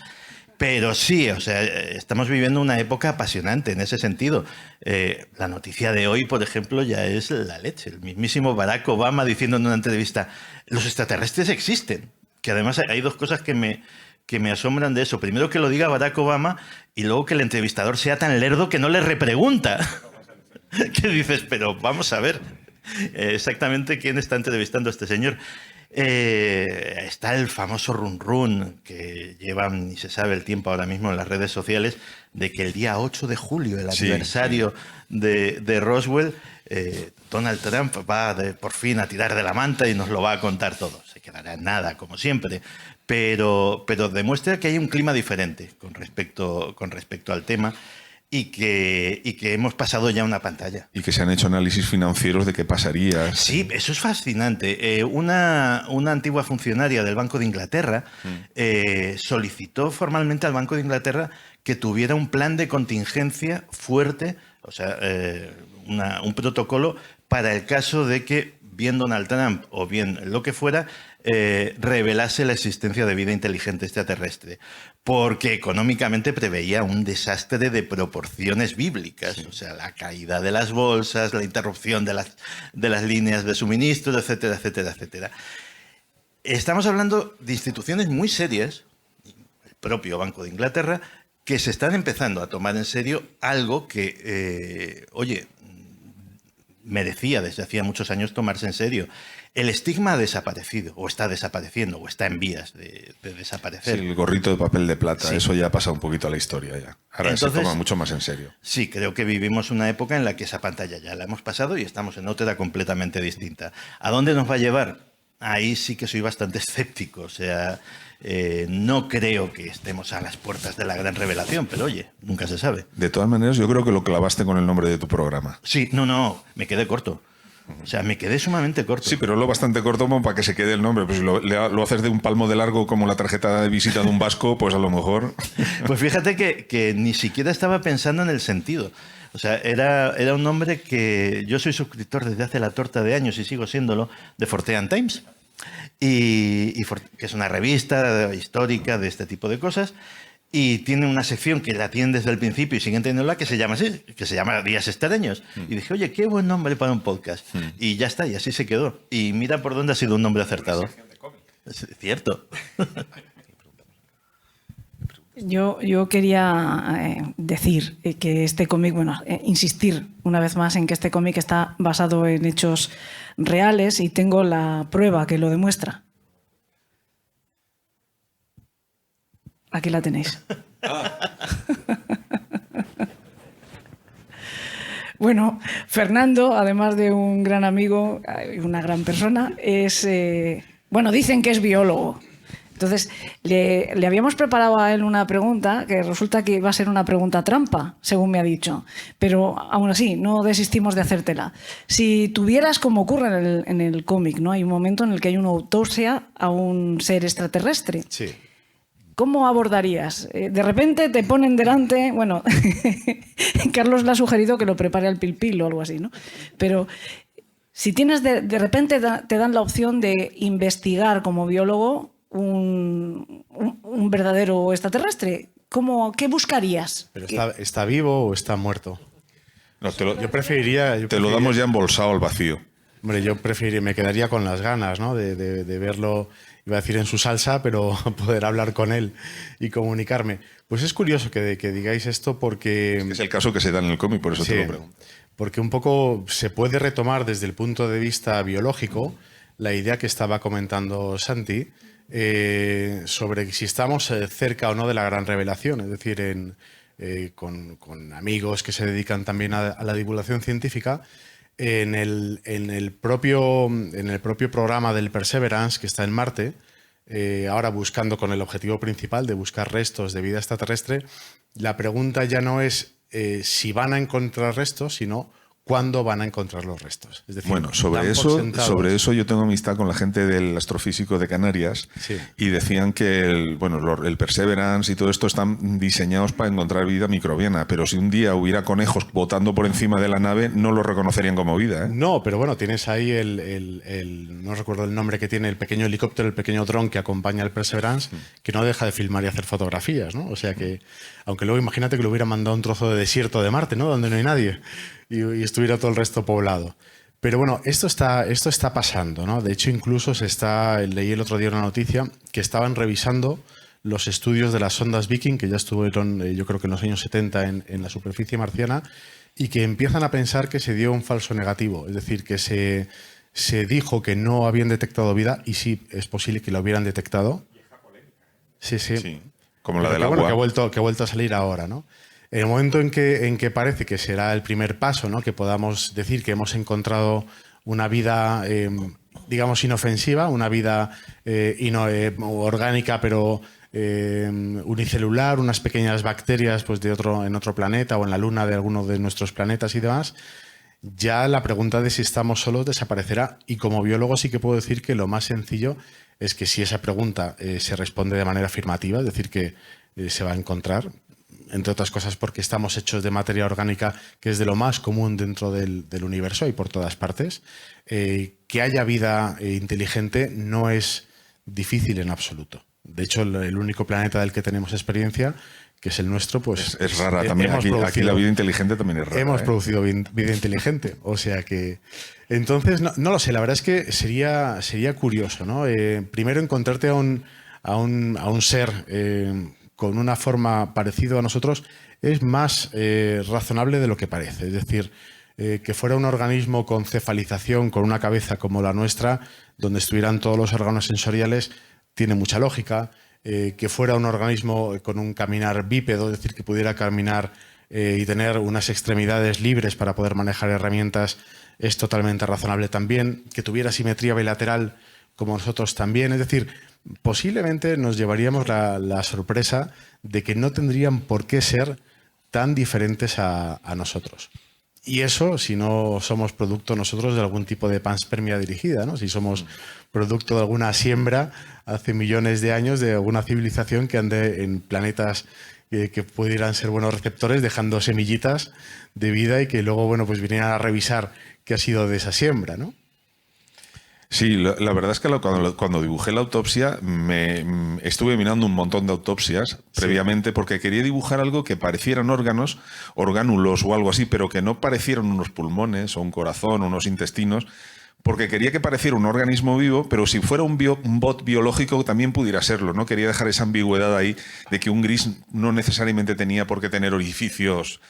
Pero sí, o sea, estamos viviendo una época apasionante en ese sentido. La noticia de hoy, por ejemplo, ya es la leche. El mismísimo Barack Obama diciendo en una entrevista: los extraterrestres existen. Que además hay dos cosas que me asombran de eso. Primero, que lo diga Barack Obama, y luego que el entrevistador sea tan lerdo que no le repregunta. Que dices, pero vamos a ver exactamente quién está entrevistando a este señor. Está el famoso run run que llevan, ni se sabe el tiempo ahora mismo en las redes sociales, de que el día 8 de julio, el aniversario de Roswell, Donald Trump va por fin a tirar de la manta y nos lo va a contar todo. Se quedará en nada, como siempre, pero demuestra que hay un clima diferente con respecto al tema. Y que hemos pasado ya una pantalla. Y que se han hecho análisis financieros de qué pasaría. Sí, eso es fascinante. Una antigua funcionaria del Banco de Inglaterra solicitó formalmente al Banco de Inglaterra que tuviera un plan de contingencia fuerte, o sea, un protocolo para el caso de que bien Donald Trump o bien lo que fuera revelase la existencia de vida inteligente extraterrestre, porque económicamente preveía un desastre de proporciones bíblicas, o sea, la caída de las bolsas, la interrupción de las líneas de suministro, etcétera, etcétera, etcétera. Estamos hablando de instituciones muy serias, el propio Banco de Inglaterra, que se están empezando a tomar en serio algo que, merecía desde hacía muchos años tomarse en serio. El estigma ha desaparecido, o está desapareciendo, o está en vías de desaparecer. Sí, el gorrito de papel de plata, sí. Eso ya pasa un poquito a la historia ya. Ahora entonces, se toma mucho más en serio. Sí, creo que vivimos una época en la que esa pantalla ya la hemos pasado y estamos en otra completamente distinta. ¿A dónde nos va a llevar? Ahí sí que soy bastante escéptico, o sea, no creo que estemos a las puertas de la gran revelación, pero oye, nunca se sabe. De todas maneras, yo creo que lo clavaste con el nombre de tu programa. Sí, no, me quedé corto. O sea, me quedé sumamente corto. Sí, pero lo bastante corto como para que se quede el nombre. Pues si lo haces de un palmo de largo como la tarjeta de visita de un vasco, pues a lo mejor... Pues fíjate que ni siquiera estaba pensando en el sentido. O sea, era un nombre que... Yo soy suscriptor desde hace la torta de años y sigo siéndolo, de Fortean Times, que es una revista histórica de este tipo de cosas. Y tiene una sección que la tienen desde el principio y siguen teniéndola, que se llama así, que se llama Días Extraños. Y dije, oye, qué buen nombre para un podcast. Y ya está, y así se quedó. Y mira por dónde ha sido un nombre acertado. Es cierto. Yo quería decir que este cómic, insistir una vez más en que este cómic está basado en hechos reales y tengo la prueba que lo demuestra. Aquí la tenéis. Bueno, Fernando, además de un gran amigo y una gran persona, es... dicen que es biólogo. Entonces, le habíamos preparado a él una pregunta que resulta que iba a ser una pregunta trampa, según me ha dicho. Pero aún así, no desistimos de hacértela. Si tuvieras, como ocurre en el cómic, ¿no? Hay un momento en el que hay una autopsia a un ser extraterrestre. Sí. ¿Cómo abordarías? De repente te ponen delante... Bueno, Carlos le ha sugerido que lo prepare al pil o algo así, ¿no? Pero si tienes de repente te dan la opción de investigar como biólogo un verdadero extraterrestre, ¿qué buscarías? ¿Pero está vivo o está muerto? No, Yo preferiría... Te lo damos ya embolsado al vacío. Hombre, me quedaría con las ganas, ¿no? De verlo... Iba a decir en su salsa, pero poder hablar con él y comunicarme. Pues es curioso que digáis esto porque... Es el caso que se da en el cómic, por eso te lo pregunto. Porque un poco se puede retomar desde el punto de vista biológico la idea que estaba comentando Santi sobre si estamos cerca o no de la gran revelación. Es decir, con amigos que se dedican también a la divulgación científica, en el propio programa del Perseverance, que está en Marte, ahora buscando con el objetivo principal de buscar restos de vida extraterrestre, la pregunta ya no es si van a encontrar restos, sino cuándo van a encontrar los restos. Es decir, bueno, sobre eso yo tengo amistad con la gente del astrofísico de Canarias, sí, y decían que el Perseverance y todo esto están diseñados para encontrar vida microbiana, pero si un día hubiera conejos botando por encima de la nave, no lo reconocerían como vida, ¿eh? No, pero bueno, tienes ahí no recuerdo el nombre que tiene, el pequeño helicóptero, el pequeño dron que acompaña al Perseverance, que no deja de filmar y hacer fotografías, ¿no? O sea que, aunque luego imagínate que le hubiera mandado un trozo de desierto de Marte, ¿no? Donde no hay nadie. Y estuviera todo el resto poblado. Pero bueno, esto está pasando, ¿no? De hecho, incluso leí el otro día una noticia que estaban revisando los estudios de las sondas Viking, que ya estuvieron, yo creo que en los años 70 en la superficie marciana, y que empiezan a pensar que se dio un falso negativo. Es decir, que se dijo que no habían detectado vida, y sí, es posible que lo hubieran detectado. Sí. Como la del agua. Bueno, que ha vuelto a salir ahora, ¿no? En el momento en que parece que será el primer paso, ¿no? Que podamos decir que hemos encontrado una vida, digamos, inofensiva, una vida orgánica, pero unicelular, unas pequeñas bacterias pues, en otro planeta o en la luna de alguno de nuestros planetas y demás, ya la pregunta de si estamos solos desaparecerá. Y como biólogo sí que puedo decir que lo más sencillo es que si esa pregunta se responde de manera afirmativa, es decir, que se va a encontrar, entre otras cosas porque estamos hechos de materia orgánica, que es de lo más común dentro del universo y por todas partes, que haya vida inteligente no es difícil en absoluto. De hecho, el único planeta del que tenemos experiencia, que es el nuestro, pues... Es rara también. Aquí la vida inteligente también es rara. Hemos producido vida inteligente. O sea que... Entonces, no lo sé. La verdad es que sería curioso, ¿no? Primero encontrarte a un ser... con una forma parecida a nosotros, es más razonable de lo que parece. Es decir, que fuera un organismo con cefalización, con una cabeza como la nuestra, donde estuvieran todos los órganos sensoriales, tiene mucha lógica. Que fuera un organismo con un caminar bípedo, es decir, que pudiera caminar y tener unas extremidades libres para poder manejar herramientas, es totalmente razonable también. Que tuviera simetría bilateral como nosotros también. Es decir, posiblemente nos llevaríamos la sorpresa de que no tendrían por qué ser tan diferentes a nosotros. Y eso si no somos producto nosotros de algún tipo de panspermia dirigida, ¿no? Si somos producto de alguna siembra hace millones de años de alguna civilización que ande en planetas que pudieran ser buenos receptores, dejando semillitas de vida y que luego, bueno, pues vinieran a revisar qué ha sido de esa siembra, ¿no? Sí, la verdad es que cuando dibujé la autopsia estuve mirando un montón de autopsias previamente porque quería dibujar algo que parecieran orgánulos o algo así, pero que no parecieran unos pulmones o un corazón o unos intestinos, porque quería que pareciera un organismo vivo, pero si fuera un bot biológico también pudiera serlo, ¿no? Quería dejar esa ambigüedad ahí de que un gris no necesariamente tenía por qué tener orificios.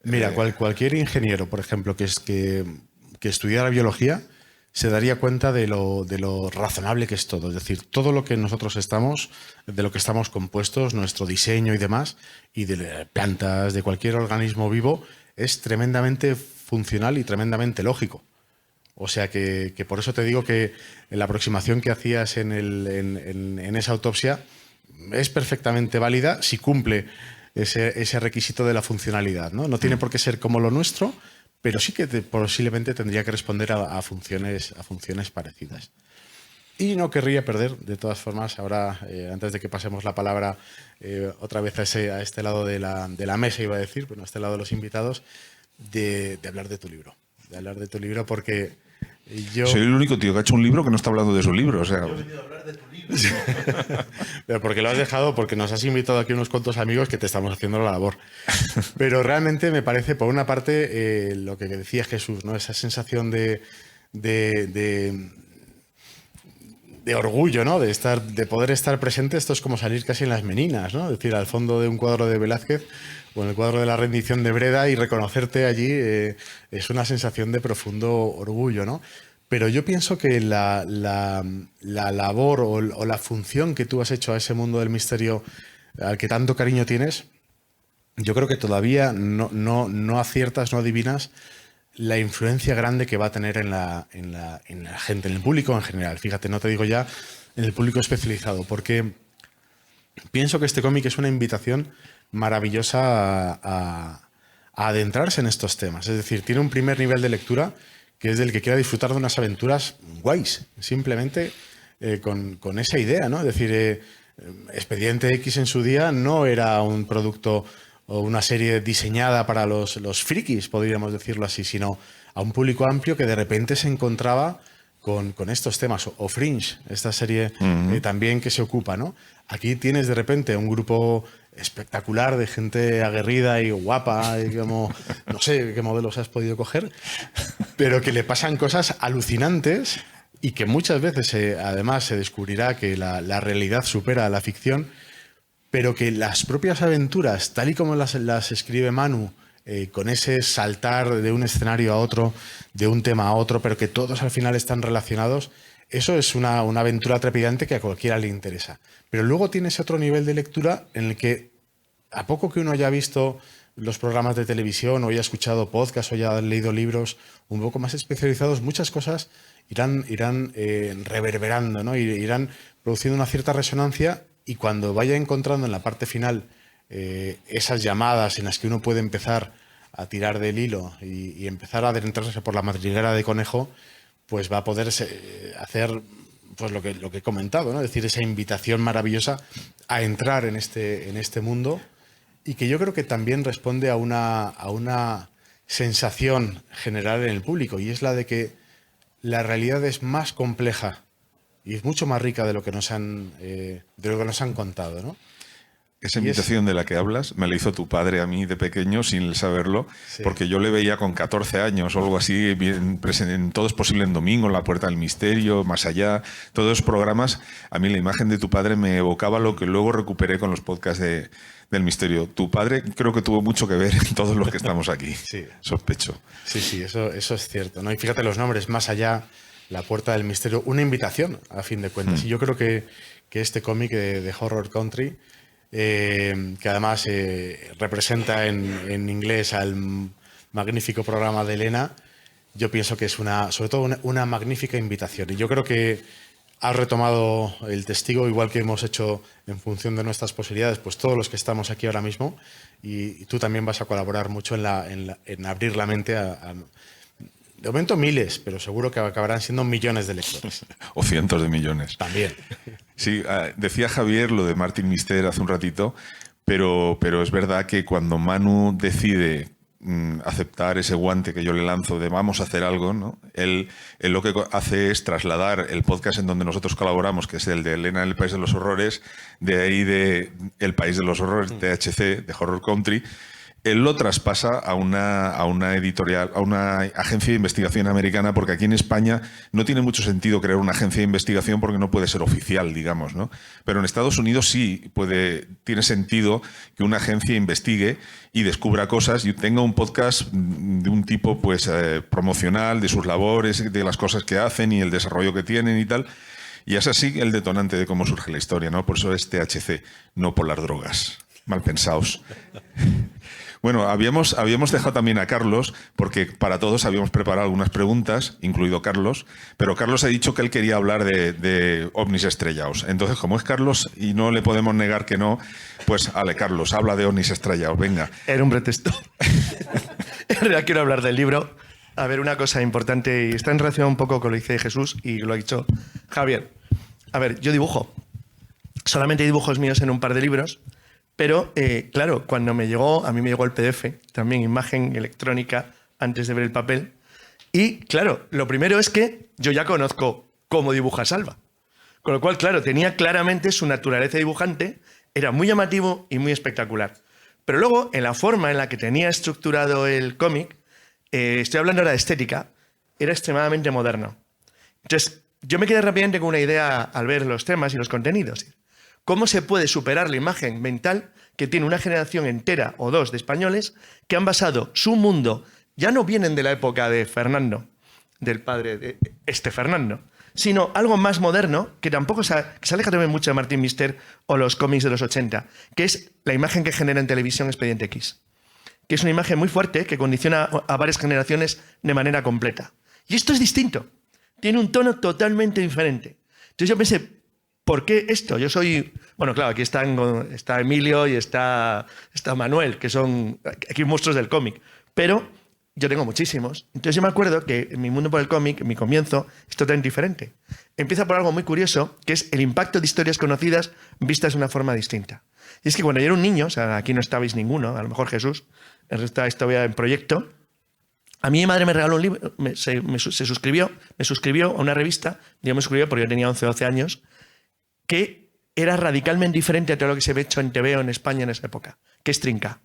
Mira, cualquier ingeniero, por ejemplo, que estudiara biología, se daría cuenta de lo razonable que es todo. Es decir, todo lo que nosotros estamos, de lo que estamos compuestos, nuestro diseño y demás, y de plantas, de cualquier organismo vivo, es tremendamente funcional y tremendamente lógico. O sea que por eso te digo que la aproximación que hacías en esa autopsia es perfectamente válida si cumple ese requisito de la funcionalidad, ¿no? No tiene por qué ser como lo nuestro, pero sí que posiblemente tendría que responder a funciones parecidas. Y no querría perder, de todas formas, ahora, antes de que pasemos la palabra otra vez a este lado de la mesa, iba a decir, bueno, a este lado de los invitados, de hablar de tu libro. De hablar de tu libro porque yo... Soy el único tío que ha hecho un libro que no está hablando de su libro. O sea... Yo he venido a hablar de tu libro. Pero porque lo has dejado, porque nos has invitado aquí unos cuantos amigos que te estamos haciendo la labor. Pero realmente me parece, por una parte, lo que decía Jesús, ¿no? Esa sensación de orgullo, ¿no? De poder estar presente. Esto es como salir casi en las meninas, ¿no? Es decir, al fondo de un cuadro de Velázquez o en el cuadro de la rendición de Breda y reconocerte allí es una sensación de profundo orgullo, ¿no? Pero yo pienso que la labor o la función que tú has hecho a ese mundo del misterio al que tanto cariño tienes, yo creo que todavía no aciertas, no adivinas la influencia grande que va a tener en la gente, en el público en general. Fíjate, no te digo ya en el público especializado, porque pienso que este cómic es una invitación maravillosa a adentrarse en estos temas. Es decir, tiene un primer nivel de lectura que es del que quiera disfrutar de unas aventuras guays, simplemente con esa idea, ¿no? Es decir, Expediente X en su día no era un producto o una serie diseñada para los frikis, podríamos decirlo así, sino a un público amplio que de repente se encontraba con estos temas, o Fringe, esta serie también que se ocupa, ¿no? Aquí tienes de repente un grupo espectacular de gente aguerrida y guapa, y como, no sé qué modelos has podido coger, pero que le pasan cosas alucinantes y que muchas veces además se descubrirá que la realidad supera a la ficción, pero que las propias aventuras, tal y como las escribe Manu, con ese saltar de un escenario a otro, de un tema a otro, pero que todos al final están relacionados, eso es una aventura trepidante que a cualquiera le interesa. Pero luego tienes otro nivel de lectura en el que, a poco que uno haya visto los programas de televisión o haya escuchado podcasts o haya leído libros un poco más especializados, muchas cosas irán reverberando, ¿no? Irán produciendo una cierta resonancia, y cuando vaya encontrando en la parte final esas llamadas en las que uno puede empezar a tirar del hilo y empezar a adentrarse por la madriguera de conejo, pues va a poder hacer pues lo que he comentado, ¿no? Es decir, esa invitación maravillosa a entrar en este mundo, y que yo creo que también responde a una sensación general en el público, y es la de que la realidad es más compleja y es mucho más rica de lo que nos han contado, ¿no? Esa invitación de la que hablas me la hizo tu padre a mí de pequeño sin saberlo, sí. Porque yo le veía con 14 años o algo así, en Todo es posible en domingo, La puerta del misterio, Más allá, todos esos programas. A mí la imagen de tu padre me evocaba lo que luego recuperé con los podcasts del misterio. Tu padre creo que tuvo mucho que ver en todos los que estamos aquí, sí. Sospecho. Sí, eso es cierto, ¿no? Y fíjate los nombres, Más allá, La puerta del misterio, una invitación a fin de cuentas. Y yo creo que este cómic de Horror Country, que además representa en inglés al magnífico programa de Elena, yo pienso que es sobre todo una magnífica invitación. Y yo creo que has retomado el testigo, igual que hemos hecho en función de nuestras posibilidades, pues todos los que estamos aquí ahora mismo, y tú también vas a colaborar mucho en abrir la mente de momento miles, pero seguro que acabarán siendo millones de lectores. O cientos de millones. También. Sí, decía Javier lo de Martin Mister hace un ratito, pero es verdad que cuando Manu decide aceptar ese guante que yo le lanzo de vamos a hacer algo, ¿no? Él lo que hace es trasladar el podcast en donde nosotros colaboramos, que es el de Elena en el País de los Horrores, de ahí de El País de los Horrores, THC, de Horror Country. Él lo traspasa a una editorial, a una agencia de investigación americana, porque aquí en España no tiene mucho sentido crear una agencia de investigación porque no puede ser oficial, digamos, ¿no? Pero en Estados Unidos sí tiene sentido que una agencia investigue y descubra cosas y tenga un podcast de un tipo pues promocional de sus labores, de las cosas que hacen y el desarrollo que tienen y tal. Y es así el detonante de cómo surge la historia, ¿no? Por eso es THC, no por las drogas. Mal pensados. Bueno, habíamos dejado también a Carlos, porque para todos habíamos preparado algunas preguntas, incluido Carlos, pero Carlos ha dicho que él quería hablar de ovnis estrellados. Entonces, como es Carlos y no le podemos negar que no, pues, Carlos, habla de ovnis estrellados, venga. Era un pretexto. En realidad quiero hablar del libro. A ver, una cosa importante, y está en relación un poco con lo que dice Jesús y lo ha dicho Javier. A ver, yo dibujo. Solamente hay dibujos míos en un par de libros. Pero, claro, a mí me llegó el PDF, también imagen electrónica, antes de ver el papel. Y, claro, lo primero es que yo ya conozco cómo dibuja Salva. Con lo cual, claro, tenía claramente su naturaleza dibujante, era muy llamativo y muy espectacular. Pero luego, en la forma en la que tenía estructurado el cómic, estoy hablando ahora de estética, era extremadamente moderno. Entonces, yo me quedé rápidamente con una idea al ver los temas y los contenidos. ¿Cómo se puede superar la imagen mental que tiene una generación entera o dos de españoles que han basado su mundo, ya no vienen de la época de Fernando, del padre de Fernando, sino algo más moderno, que tampoco que se aleja también mucho de Martín Mister o los cómics de los 80, que es la imagen que genera en televisión Expediente X, que es una imagen muy fuerte que condiciona a varias generaciones de manera completa. Y esto es distinto, tiene un tono totalmente diferente. Entonces yo pensé, ¿por qué esto? Yo soy... Bueno, claro, aquí está Emilio y está Manuel, que son aquí monstruos del cómic. Pero yo tengo muchísimos. Entonces yo me acuerdo que en mi mundo por el cómic, mi comienzo, es totalmente diferente. Empieza por algo muy curioso, que es el impacto de historias conocidas vistas de una forma distinta. Y es que cuando yo era un niño, o sea, aquí no estabais ninguno, a lo mejor Jesús, el resto estaba en proyecto, a mí mi madre me regaló un libro, me suscribió a una revista, yo me suscribió porque yo tenía 11 o 12 años, que era radicalmente diferente a todo lo que se había hecho en TV o en España en esa época, que es Trinca.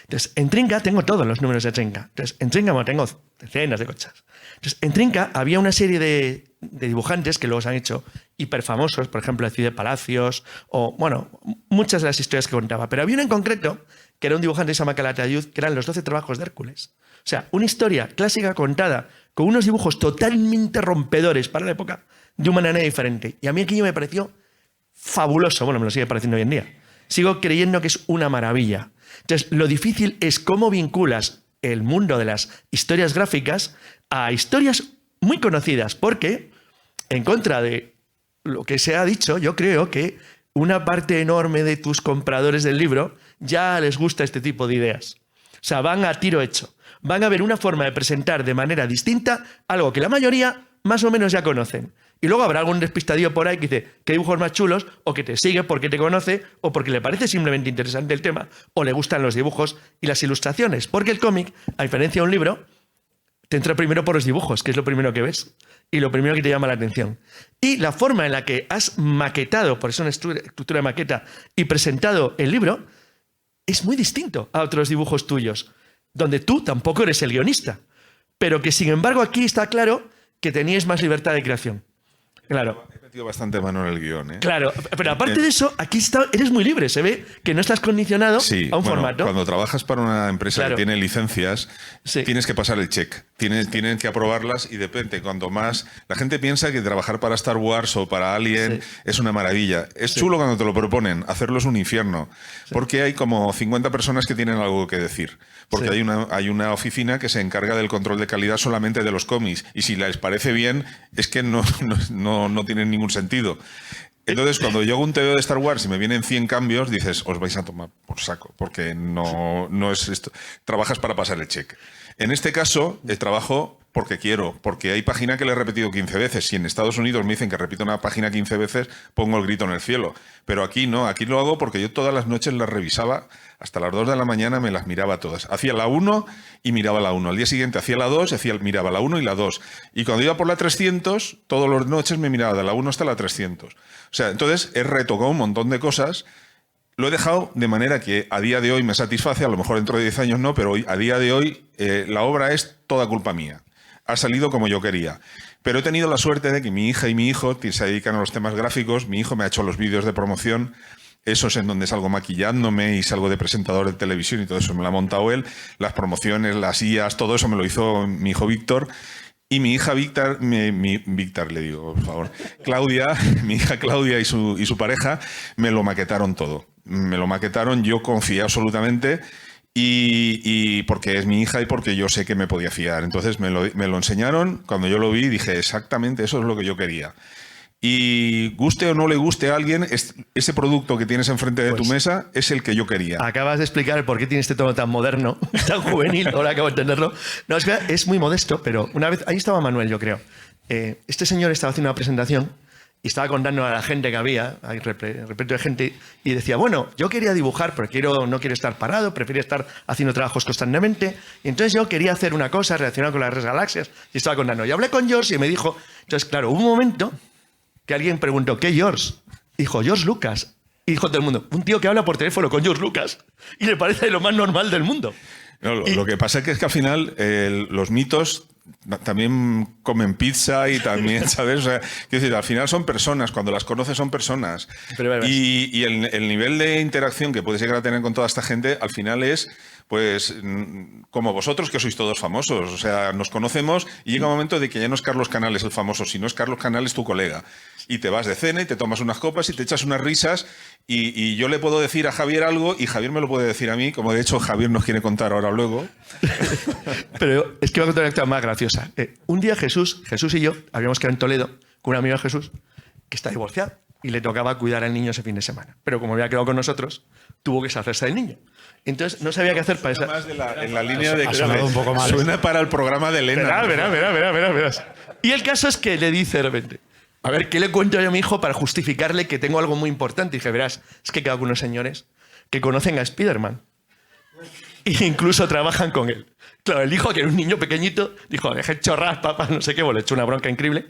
Entonces, en Trinca tengo todos los números de Trinca. Entonces, en Trinca tengo decenas de cosas. Entonces, en Trinca había una serie de dibujantes que luego se han hecho hiperfamosos, por ejemplo, el Cid de Palacios, o, bueno, muchas de las historias que contaba. Pero había uno en concreto, que era un dibujante que se llama Calatayud, que eran los 12 trabajos de Hércules. O sea, una historia clásica contada con unos dibujos totalmente rompedores para la época, de una manera diferente. Y a mí aquello me pareció fabuloso. Bueno, me lo sigue pareciendo hoy en día. Sigo creyendo que es una maravilla. Entonces, lo difícil es cómo vinculas el mundo de las historias gráficas a historias muy conocidas, porque, en contra de lo que se ha dicho, yo creo que una parte enorme de tus compradores del libro ya les gusta este tipo de ideas. O sea, van a tiro hecho. Van a ver una forma de presentar de manera distinta algo que la mayoría más o menos ya conocen. Y luego habrá algún despistadillo por ahí que dice qué dibujos más chulos, o que te sigue porque te conoce, o porque le parece simplemente interesante el tema, o le gustan los dibujos y las ilustraciones. Porque el cómic, a diferencia de un libro, te entra primero por los dibujos, que es lo primero que ves, y lo primero que te llama la atención. Y la forma en la que has maquetado, por eso una estructura de maqueta, y presentado el libro, es muy distinto a otros dibujos tuyos, donde tú tampoco eres el guionista, pero que sin embargo aquí está claro que teníais más libertad de creación. Claro. He metido bastante mano en el guión, ¿eh? Claro, pero aparte de eso, aquí eres muy libre. Se ve que no estás condicionado a un formato. Cuando trabajas para una empresa que tiene licencias, Sí. tienes que pasar el check. Tienen que aprobarlas y depende. Cuanto más... La gente piensa que trabajar para Star Wars o para Alien es una maravilla. Es chulo cuando te lo proponen. Hacerlo es un infierno. Porque hay como 50 personas que tienen algo que decir. Porque hay una oficina que se encarga del control de calidad solamente de los cómics. Y si les parece bien, es que no tienen ningún sentido. Entonces, cuando yo hago un TVO de Star Wars y me vienen 100 cambios, dices, os vais a tomar por saco, porque no es esto. Trabajas para pasar el cheque. En este caso, trabajo porque quiero, porque hay página que le he repetido 15 veces. Si en Estados Unidos me dicen que repito una página 15 veces, pongo el grito en el cielo. Pero aquí no, aquí lo hago porque yo todas las noches las revisaba, hasta las 2 de la mañana me las miraba todas. Hacía la 1 y miraba la 1. Al día siguiente hacía la 2 y miraba la 1 y la 2. Y cuando iba por la 300, todas las noches me miraba de la 1 hasta la 300. O sea, entonces he retocado un montón de cosas. Lo he dejado de manera que a día de hoy me satisface, a lo mejor dentro de 10 años no, pero hoy, a día de hoy la obra es toda culpa mía. Ha salido como yo quería. Pero he tenido la suerte de que mi hija y mi hijo se dedican a los temas gráficos. Mi hijo me ha hecho los vídeos de promoción, esos en donde salgo maquillándome y salgo de presentador de televisión y todo eso me lo ha montado él. Las promociones, las IAs, todo eso me lo hizo mi hijo Víctor. Y mi hija Víctor, Víctor le digo, por favor, Claudia, mi hija Claudia y su pareja me lo maquetaron todo. Me lo maquetaron, yo confié absolutamente y porque es mi hija y porque yo sé que me podía fiar. Entonces me lo enseñaron, cuando yo lo vi dije exactamente eso es lo que yo quería. Y guste o no le guste a alguien, ese producto que tienes enfrente de tu mesa es el que yo quería. Acabas de explicar el por qué tiene este tono tan moderno, tan juvenil, ahora acabo de entenderlo. No, es muy modesto, pero una vez, ahí estaba Manuel, yo creo. Este señor estaba haciendo una presentación y estaba contando a la gente que había, hay repleto de gente, y decía, bueno, yo quería dibujar, pero no quiero estar parado, prefiero estar haciendo trabajos constantemente, y entonces yo quería hacer una cosa relacionada con las redes galaxias, y estaba contando. Y hablé con George y me dijo, entonces claro, hubo un momento que alguien preguntó, ¿qué George? Dijo, George Lucas. Y dijo todo el mundo, un tío que habla por teléfono con George Lucas, y le parece lo más normal del mundo. No, lo que pasa es que al final los mitos también comen pizza y también, ¿sabes? O sea, quiero decir, al final son personas, cuando las conoces son personas. Y el nivel de interacción que puedes llegar a tener con toda esta gente, al final es, pues, como vosotros que sois todos famosos. O sea, nos conocemos y llega un momento de que ya no es Carlos Canales el famoso, sino es Carlos Canales tu colega. Y te vas de cena y te tomas unas copas y te echas unas risas y yo le puedo decir a Javier algo y Javier me lo puede decir a mí, como de hecho Javier nos quiere contar ahora o luego. Pero es que voy a contar una historia más graciosa. Un día Jesús y yo habíamos quedado en Toledo con un amigo de Jesús que está divorciado y le tocaba cuidar al niño ese fin de semana. Pero como había quedado con nosotros, tuvo que deshacerse del niño. Entonces no sabía qué hacer para más en la línea de que un poco mal. Suena para el programa de Elena. Verás. Y el caso es que le dice de repente, a ver, ¿qué le cuento yo a mi hijo para justificarle que tengo algo muy importante? Y dije, verás, es que he quedado con unos señores que conocen a Spiderman e incluso trabajan con él. Claro, el hijo, que era un niño pequeñito, dijo, deje chorras, papá, no sé qué, le echó una bronca increíble.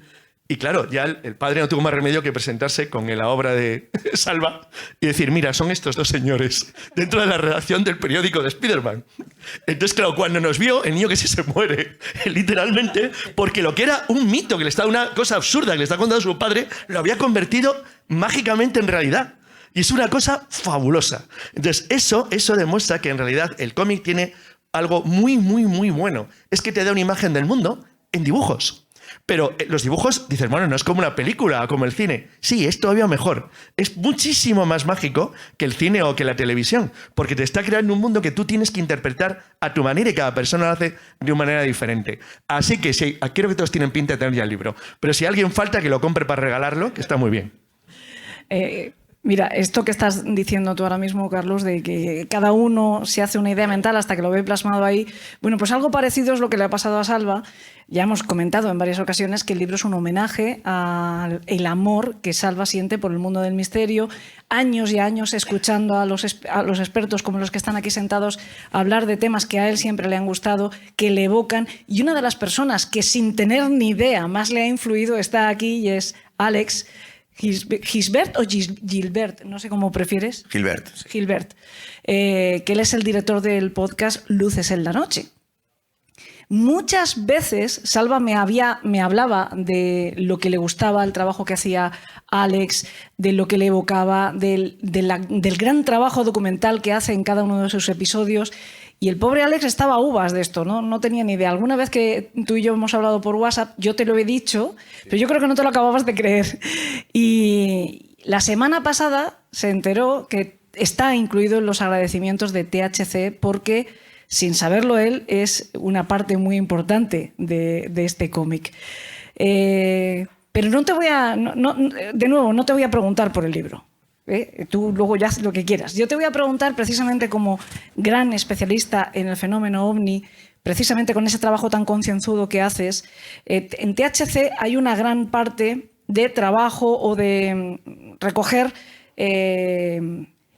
Y claro, ya el padre no tuvo más remedio que presentarse con la obra de Salva y decir, mira, son estos dos señores dentro de la redacción del periódico de Spiderman. Entonces, claro, cuando nos vio, el niño que se muere, literalmente, porque lo que era un mito, que le estaba una cosa absurda que le está contando su padre, lo había convertido mágicamente en realidad. Y es una cosa fabulosa. Entonces, eso demuestra que en realidad el cómic tiene algo muy, muy, muy bueno. Es que te da una imagen del mundo en dibujos. Pero los dibujos, dices, bueno, no es como una película o como el cine. Sí, es todavía mejor. Es muchísimo más mágico que el cine o que la televisión, porque te está creando un mundo que tú tienes que interpretar a tu manera y cada persona lo hace de una manera diferente. Así que sí, creo que todos tienen pinta de tener ya el libro. Pero si alguien falta, que lo compre para regalarlo, que está muy bien. Mira, esto que estás diciendo tú ahora mismo, Carlos, de que cada uno se hace una idea mental hasta que lo ve plasmado ahí, bueno, pues algo parecido es lo que le ha pasado a Salva. Ya hemos comentado en varias ocasiones que el libro es un homenaje al amor que Salva siente por el mundo del misterio, años y años escuchando a los expertos como los que están aquí sentados hablar de temas que a él siempre le han gustado, que le evocan, y una de las personas que sin tener ni idea más le ha influido está aquí y es Alex Gisbert o Gilbert, no sé cómo prefieres. Gilbert. Sí. Gilbert, que él es el director del podcast Luces en la Noche. Muchas veces Salva me hablaba de lo que le gustaba, el trabajo que hacía Alex, de lo que le evocaba, del gran trabajo documental que hace en cada uno de sus episodios. Y el pobre Alex estaba a uvas de esto, no tenía ni idea. Alguna vez que tú y yo hemos hablado por WhatsApp, yo te lo he dicho, pero yo creo que no te lo acababas de creer. Y la semana pasada se enteró que está incluido en los agradecimientos de THC porque, sin saberlo él, es una parte muy importante de este cómic. Pero no te voy a... de nuevo, no te voy a preguntar por el libro. Tú luego ya haces lo que quieras. Yo te voy a preguntar precisamente como gran especialista en el fenómeno ovni precisamente con ese trabajo tan concienzudo que haces, en THC hay una gran parte de trabajo o de recoger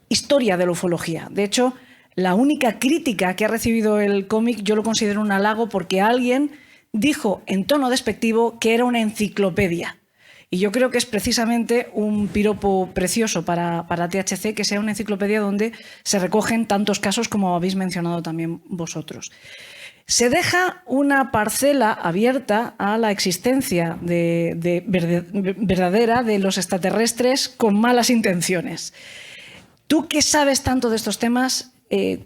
historia de la ufología. De hecho, la única crítica que ha recibido el cómic yo lo considero un halago porque alguien dijo en tono despectivo que era una enciclopedia. Y yo creo que es precisamente un piropo precioso para THC, que sea una enciclopedia donde se recogen tantos casos como habéis mencionado también vosotros. Se deja una parcela abierta a la existencia verdadera de los extraterrestres con malas intenciones. Tú que sabes tanto de estos temas,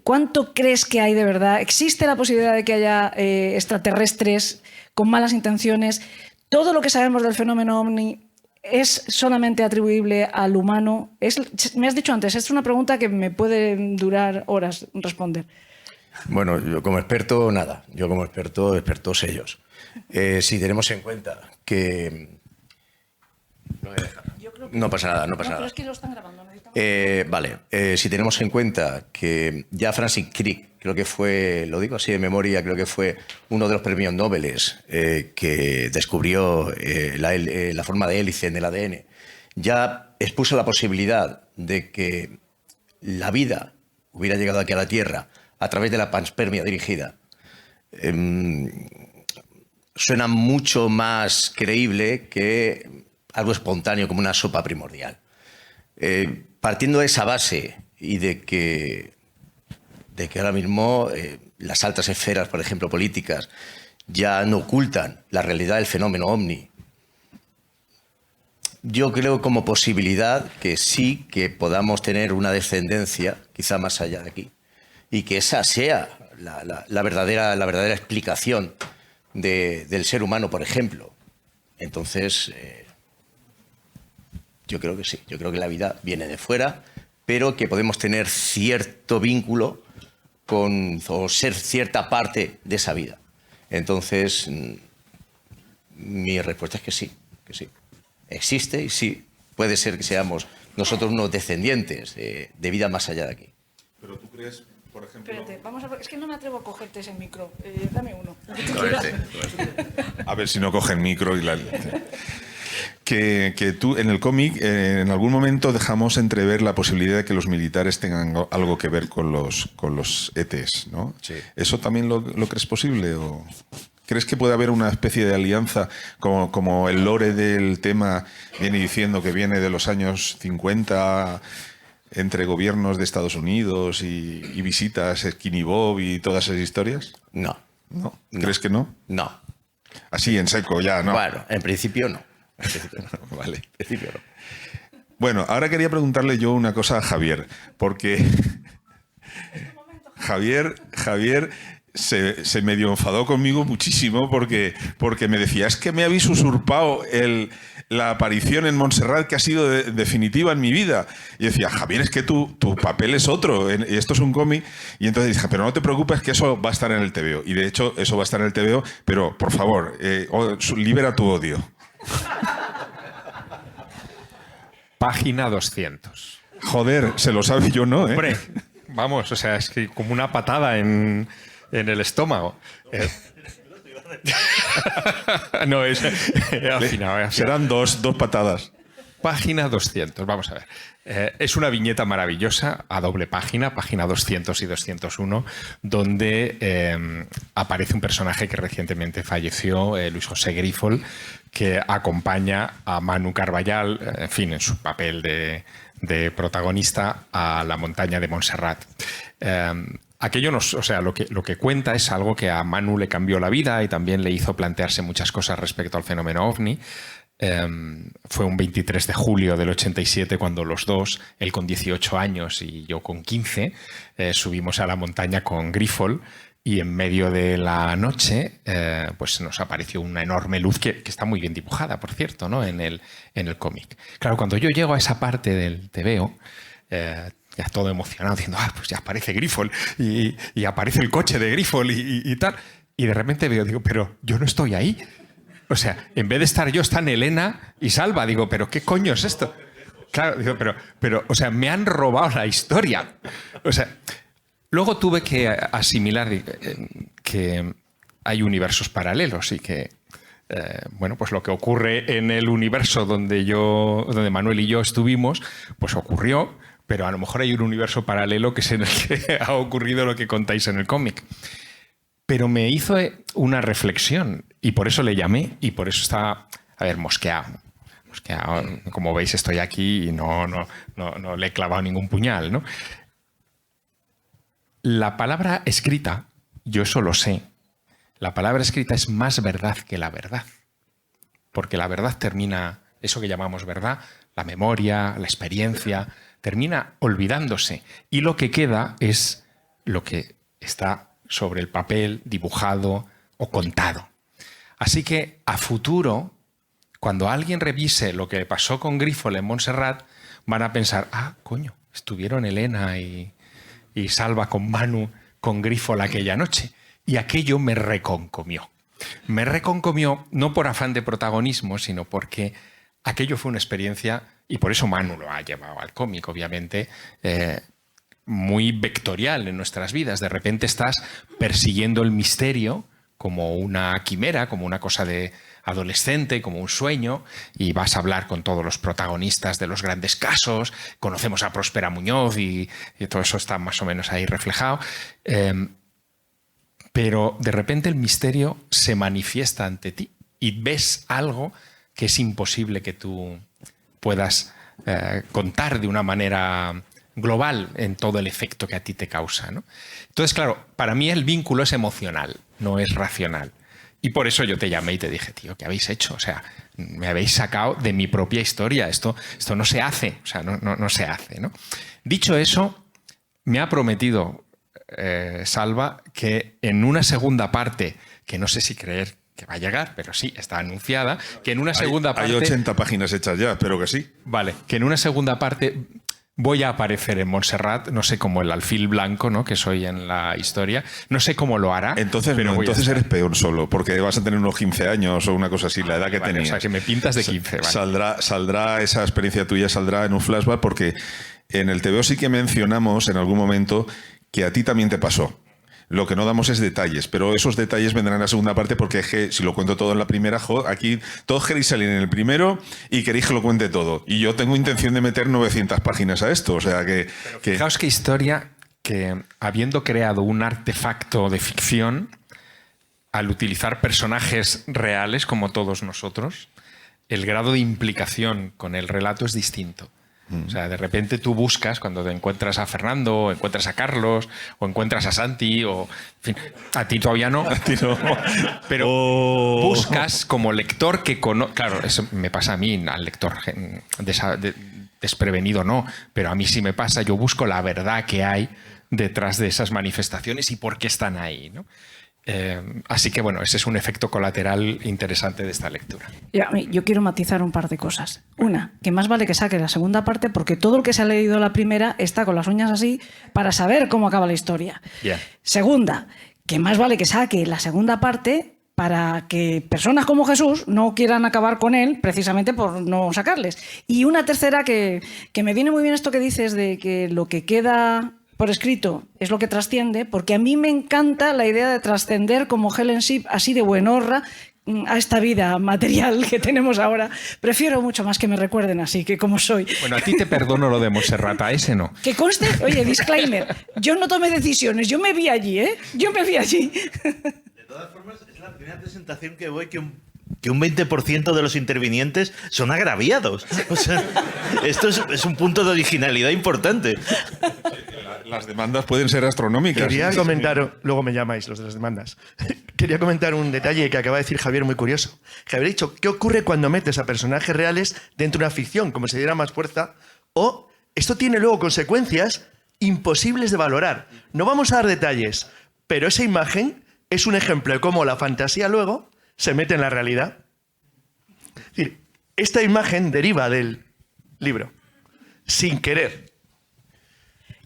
¿cuánto crees que hay de verdad? ¿Existe la posibilidad de que haya extraterrestres con malas intenciones? ¿Todo lo que sabemos del fenómeno OVNI es solamente atribuible al humano? Me has dicho antes, es una pregunta que me puede durar horas responder. Bueno, yo como experto, nada. Yo como expertos ellos. Si tenemos en cuenta que... No pasa nada, no pasa nada. Pero es que lo están grabando. Vale, si tenemos en cuenta que ya Francis Crick, creo que fue, lo digo así de memoria, creo que fue uno de los premios Nobel que descubrió la forma de hélice en el ADN, ya expuso la posibilidad de que la vida hubiera llegado aquí a la Tierra a través de la panspermia dirigida. Suena mucho más creíble que algo espontáneo como una sopa primordial. Partiendo de esa base y de que ahora mismo las altas esferas, por ejemplo, políticas, ya no ocultan la realidad del fenómeno OVNI, yo creo como posibilidad que sí que podamos tener una descendencia, quizá más allá de aquí, y que esa sea la verdadera explicación del ser humano, por ejemplo. Entonces... yo creo que sí, yo creo que la vida viene de fuera, pero que podemos tener cierto vínculo o ser cierta parte de esa vida. Entonces, mi respuesta es que sí, que sí. Existe y sí, puede ser que seamos nosotros unos descendientes de vida más allá de aquí. Pero tú crees, por ejemplo... Espérate, vamos a ver, es que no me atrevo a cogerte ese micro. Dame uno. A ver si no coge el micro y la... Que tú, en el cómic, en algún momento dejamos entrever la posibilidad de que los militares tengan algo que ver con los ETs, ¿no? Sí. ¿Eso también lo crees posible? ¿O crees que puede haber una especie de alianza, como el lore del tema viene diciendo que viene de los años 50, entre gobiernos de Estados Unidos y visitas Skinny Bob y todas esas historias? No. ¿No? ¿Crees que no? No. Así, en seco, ya, ¿no? Bueno, en principio no. Vale. En principio no. Bueno, ahora quería preguntarle yo una cosa a Javier, porque Javier se medio enfadó conmigo muchísimo porque me decía, es que me habéis usurpado la aparición en Montserrat que ha sido definitiva en mi vida. Y decía, Javier, es que tu papel es otro, y esto es un cómic. Y entonces dije, pero no te preocupes que eso va a estar en el TVO. Y de hecho, eso va a estar en el TVO, pero por favor, libera tu odio. Página 200. Joder, se lo sabe, yo no, ¿eh? Hombre, vamos, o sea, es que como una patada en el estómago. No, es afinado. Serán dos patadas. Página 200, vamos a ver. Es una viñeta maravillosa, a doble página 200 y 201, donde aparece un personaje que recientemente falleció, Luis José Grifol, que acompaña a Manu Carballal, en fin, en su papel de protagonista, a la montaña de Montserrat. Aquello lo que cuenta es algo que a Manu le cambió la vida y también le hizo plantearse muchas cosas respecto al fenómeno OVNI. Fue un 23 de julio del 87 cuando los dos, él con 18 años y yo con 15, subimos a la montaña con Grifol y en medio de la noche pues nos apareció una enorme luz que está muy bien dibujada, por cierto, ¿no? en el cómic. Claro, cuando yo llego a esa parte del TVO, ya todo emocionado, diciendo, pues ya aparece Grifol y aparece el coche de Grifol y tal. Y de repente digo, pero yo no estoy ahí. O sea, en vez de estar yo, están Elena y Salva. Digo, ¿pero qué coño es esto? Claro, digo, pero, o sea, me han robado la historia. O sea, luego tuve que asimilar que hay universos paralelos y que, bueno, pues lo que ocurre en el universo donde Manuel y yo estuvimos, pues ocurrió, pero a lo mejor hay un universo paralelo que es en el que ha ocurrido lo que contáis en el cómic. Pero me hizo una reflexión y por eso le llamé y por eso estaba, mosqueado. Como veis, estoy aquí y no le he clavado ningún puñal, ¿no? La palabra escrita, yo eso lo sé, la palabra escrita es más verdad que la verdad. Porque la verdad termina, eso que llamamos verdad, la memoria, la experiencia, termina olvidándose. Y lo que queda es lo que está sobre el papel, dibujado o contado. Así que a futuro, cuando alguien revise lo que pasó con Grífola en Montserrat, van a pensar, coño, estuvieron Elena y Salva con Manu con Grífola aquella noche. Y aquello me reconcomió. Me reconcomió no por afán de protagonismo, sino porque aquello fue una experiencia, y por eso Manu lo ha llevado al cómic, obviamente, muy vectorial en nuestras vidas. De repente estás persiguiendo el misterio como una quimera, como una cosa de adolescente, como un sueño, y vas a hablar con todos los protagonistas de los grandes casos. Conocemos a Próspera Muñoz y todo eso está más o menos ahí reflejado. Pero de repente el misterio se manifiesta ante ti y ves algo que es imposible que tú puedas contar de una manera global en todo el efecto que a ti te causa, ¿no? Entonces, claro, para mí el vínculo es emocional, no es racional. Y por eso yo te llamé y te dije, tío, ¿qué habéis hecho? O sea, me habéis sacado de mi propia historia. Esto no se hace, o sea, no se hace, ¿no? Dicho eso, me ha prometido Salva que en una segunda parte, que no sé si creer que va a llegar, pero sí, está anunciada, que en una segunda parte... Hay 80 páginas hechas ya, espero que sí. Vale, que en una segunda parte voy a aparecer en Montserrat, no sé cómo el alfil blanco, ¿no?, que soy en la historia, no sé cómo lo hará. Entonces, pero entonces eres peor solo, porque vas a tener unos 15 años o una cosa así, la edad que tenías. O sea, que me pintas de 15. Vale. Saldrá esa experiencia tuya, saldrá en un flashback, porque en el TVO sí que mencionamos en algún momento que a ti también te pasó. Lo que no damos es detalles, pero esos detalles vendrán en la segunda parte porque es que, si lo cuento todo en la primera, aquí todos queréis salir en el primero y queréis que lo cuente todo. Y yo tengo intención de meter 900 páginas a esto, o sea que... Fijaos qué historia que, habiendo creado un artefacto de ficción, al utilizar personajes reales como todos nosotros, el grado de implicación con el relato es distinto. O sea, de repente tú buscas, cuando te encuentras a Fernando, o encuentras a Carlos, o encuentras a Santi, o... En fin, a ti todavía no. A ti no. Pero buscas como lector que conoce... Claro, eso me pasa a mí, al lector desprevenido no, pero a mí sí me pasa. Yo busco la verdad que hay detrás de esas manifestaciones y por qué están ahí, ¿no? Así que bueno, ese es un efecto colateral interesante de esta lectura. Yo quiero matizar un par de cosas. Una, que más vale que saque la segunda parte porque todo el que se ha leído la primera está con las uñas así para saber cómo acaba la historia. Yeah. Segunda, que más vale que saque la segunda parte para que personas como Jesús no quieran acabar con él precisamente por no sacarles. Y una tercera, que me viene muy bien esto que dices de que lo que queda por escrito es lo que trasciende, porque a mí me encanta la idea de trascender como Helen Ship, así de buenorra, a esta vida material que tenemos ahora. Prefiero mucho más que me recuerden así, que como soy. Bueno, a ti te perdono lo de Montserrat, a ese no. Que conste, oye, disclaimer, yo no tomé decisiones, yo me vi allí, ¿eh? Yo me vi allí. De todas formas, es la primera presentación que voy que un 20% de los intervinientes son agraviados. O sea, esto es un punto de originalidad importante. Las demandas pueden ser astronómicas. Quería comentar, luego me llamáis los de las demandas. Quería comentar un detalle que acaba de decir Javier muy curioso. Javier ha dicho, ¿qué ocurre cuando metes a personajes reales dentro de una ficción? Como se diera más fuerza. O esto tiene luego consecuencias imposibles de valorar. No vamos a dar detalles, pero esa imagen es un ejemplo de cómo la fantasía luego se mete en la realidad. Es decir, esta imagen deriva del libro, sin querer.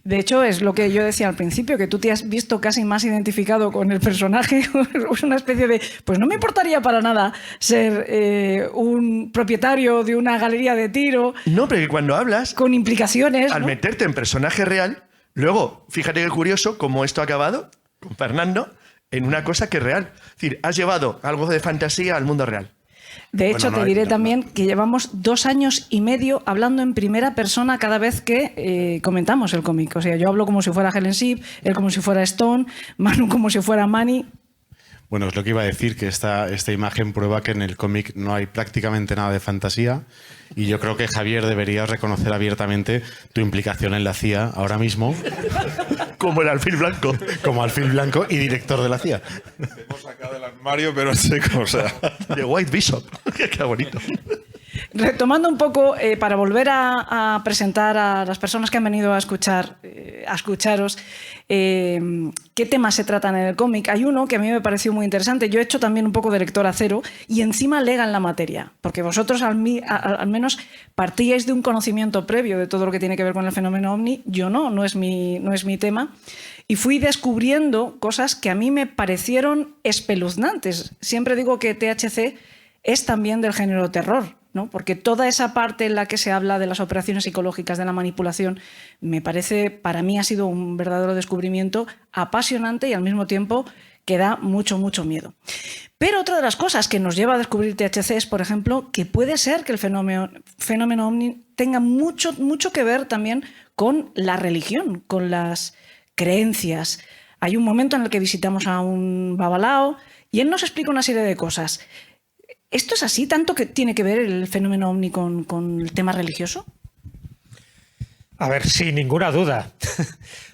De hecho, es lo que yo decía al principio, que tú te has visto casi más identificado con el personaje. Es una especie de... Pues no me importaría para nada ser un propietario de una galería de tiro. No, pero que cuando hablas... Con implicaciones, al ¿no? meterte en personaje real, luego, fíjate qué curioso cómo esto ha acabado con Fernando, en una cosa que es real. Es decir, has llevado algo de fantasía al mundo real. De hecho, te diré también que llevamos 2 años y medio hablando en primera persona cada vez que comentamos el cómic. O sea, yo hablo como si fuera Helen Sip, él como si fuera Stone, Manu como si fuera Manny. Bueno, es lo que iba a decir, que esta imagen prueba que en el cómic no hay prácticamente nada de fantasía, y yo creo que, Javier, deberías reconocer abiertamente tu implicación en la CIA ahora mismo. Como el alfil blanco. Como alfil blanco y director de la CIA. Te hemos sacado del armario, pero sé cosa. De White Bishop. Qué bonito. Retomando un poco, para volver a presentar a las personas que han venido a escucharos, qué temas se tratan en el cómic. Hay uno que a mí me pareció muy interesante. Yo he hecho también un poco de lectora cero y encima legan la materia, porque vosotros al menos partíais de un conocimiento previo de todo lo que tiene que ver con el fenómeno ovni. Yo no es mi tema. Y fui descubriendo cosas que a mí me parecieron espeluznantes. Siempre digo que THC es también del género terror, ¿no? Porque toda esa parte en la que se habla de las operaciones psicológicas, de la manipulación, me parece, para mí ha sido un verdadero descubrimiento apasionante y al mismo tiempo que da mucho, mucho miedo. Pero otra de las cosas que nos lleva a descubrir THC es, por ejemplo, que puede ser que el fenómeno ovni tenga mucho, mucho que ver también con la religión, con las creencias. Hay un momento en el que visitamos a un babalao y él nos explica una serie de cosas. ¿Esto es así? ¿Tanto que tiene que ver el fenómeno ovni con el tema religioso? A ver, sin ninguna duda,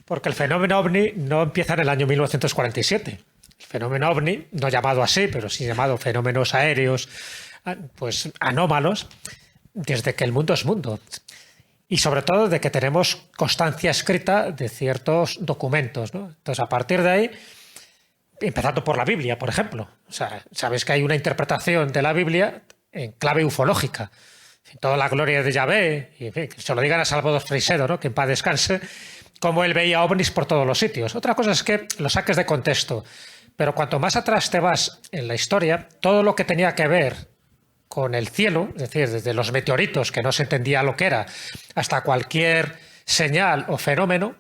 porque el fenómeno ovni no empieza en el año 1947. El fenómeno ovni, no llamado así, pero sí llamado fenómenos aéreos, pues anómalos, desde que el mundo es mundo. Y sobre todo de que tenemos constancia escrita de ciertos documentos, ¿no? Entonces, a partir de ahí, empezando por la Biblia, por ejemplo. O sea, sabéis que hay una interpretación de la Biblia en clave ufológica. Toda la gloria de Yahvé, y en fin, que se lo digan a Salvador Freixedo, ¿no? Que en paz descanse, como él veía ovnis por todos los sitios. Otra cosa es que lo saques de contexto, pero cuanto más atrás te vas en la historia, todo lo que tenía que ver con el cielo, es decir, desde los meteoritos, que no se entendía lo que era, hasta cualquier señal o fenómeno,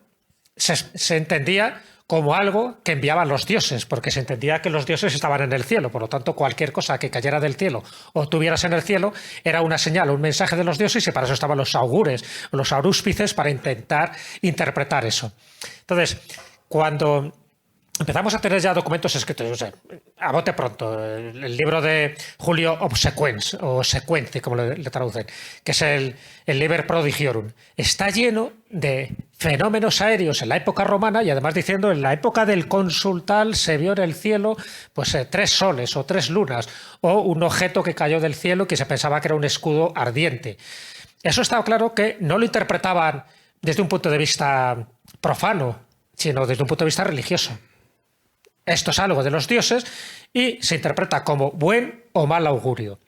se entendía como algo que enviaban los dioses, porque se entendía que los dioses estaban en el cielo. Por lo tanto, cualquier cosa que cayera del cielo o tuvieras en el cielo era una señal, un mensaje de los dioses, y para eso estaban los augures, los arúspices, para intentar interpretar eso. Entonces, cuando empezamos a tener ya documentos escritos, o sea, a bote pronto, el libro de Julio Obsequens, o Sequente, como le traducen, que es el Liber Prodigiorum, está lleno de fenómenos aéreos en la época romana, y además diciendo en la época del cónsul tal se vio en el cielo pues 3 soles o 3 lunas, o un objeto que cayó del cielo que se pensaba que era un escudo ardiente. Eso estaba claro que no lo interpretaban desde un punto de vista profano, sino desde un punto de vista religioso. Esto es algo de los dioses y se interpreta como buen o mal augurio.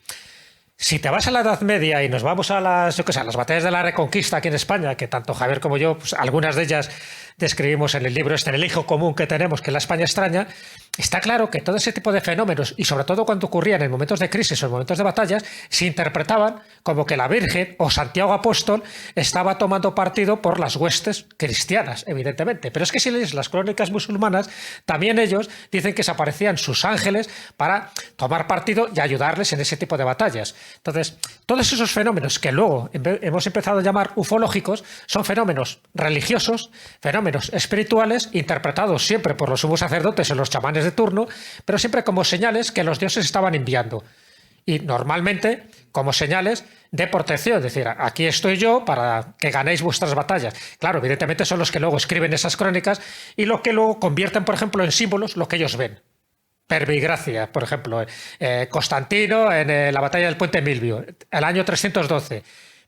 Si te vas a la Edad Media y nos vamos a las batallas de la Reconquista aquí en España, que tanto Javier como yo, pues algunas de ellas describimos en el libro en el hijo común que tenemos, que es la España extraña, está claro que todo ese tipo de fenómenos, y sobre todo cuando ocurrían en momentos de crisis o en momentos de batallas, se interpretaban como que la Virgen o Santiago Apóstol estaba tomando partido por las huestes cristianas, evidentemente. Pero es que si lees las crónicas musulmanas, también ellos dicen que se aparecían sus ángeles para tomar partido y ayudarles en ese tipo de batallas. Entonces, todos esos fenómenos que luego hemos empezado a llamar ufológicos son fenómenos religiosos, fenómenos espirituales, interpretados siempre por los sumos sacerdotes o los chamanes de turno, pero siempre como señales que los dioses estaban enviando. Y normalmente como señales de protección, es decir, aquí estoy yo para que ganéis vuestras batallas. Claro, evidentemente son los que luego escriben esas crónicas y lo que luego convierten, por ejemplo, en símbolos lo que ellos ven. Pervigracia, por ejemplo, Constantino en la batalla del Puente Milvio, el año 312,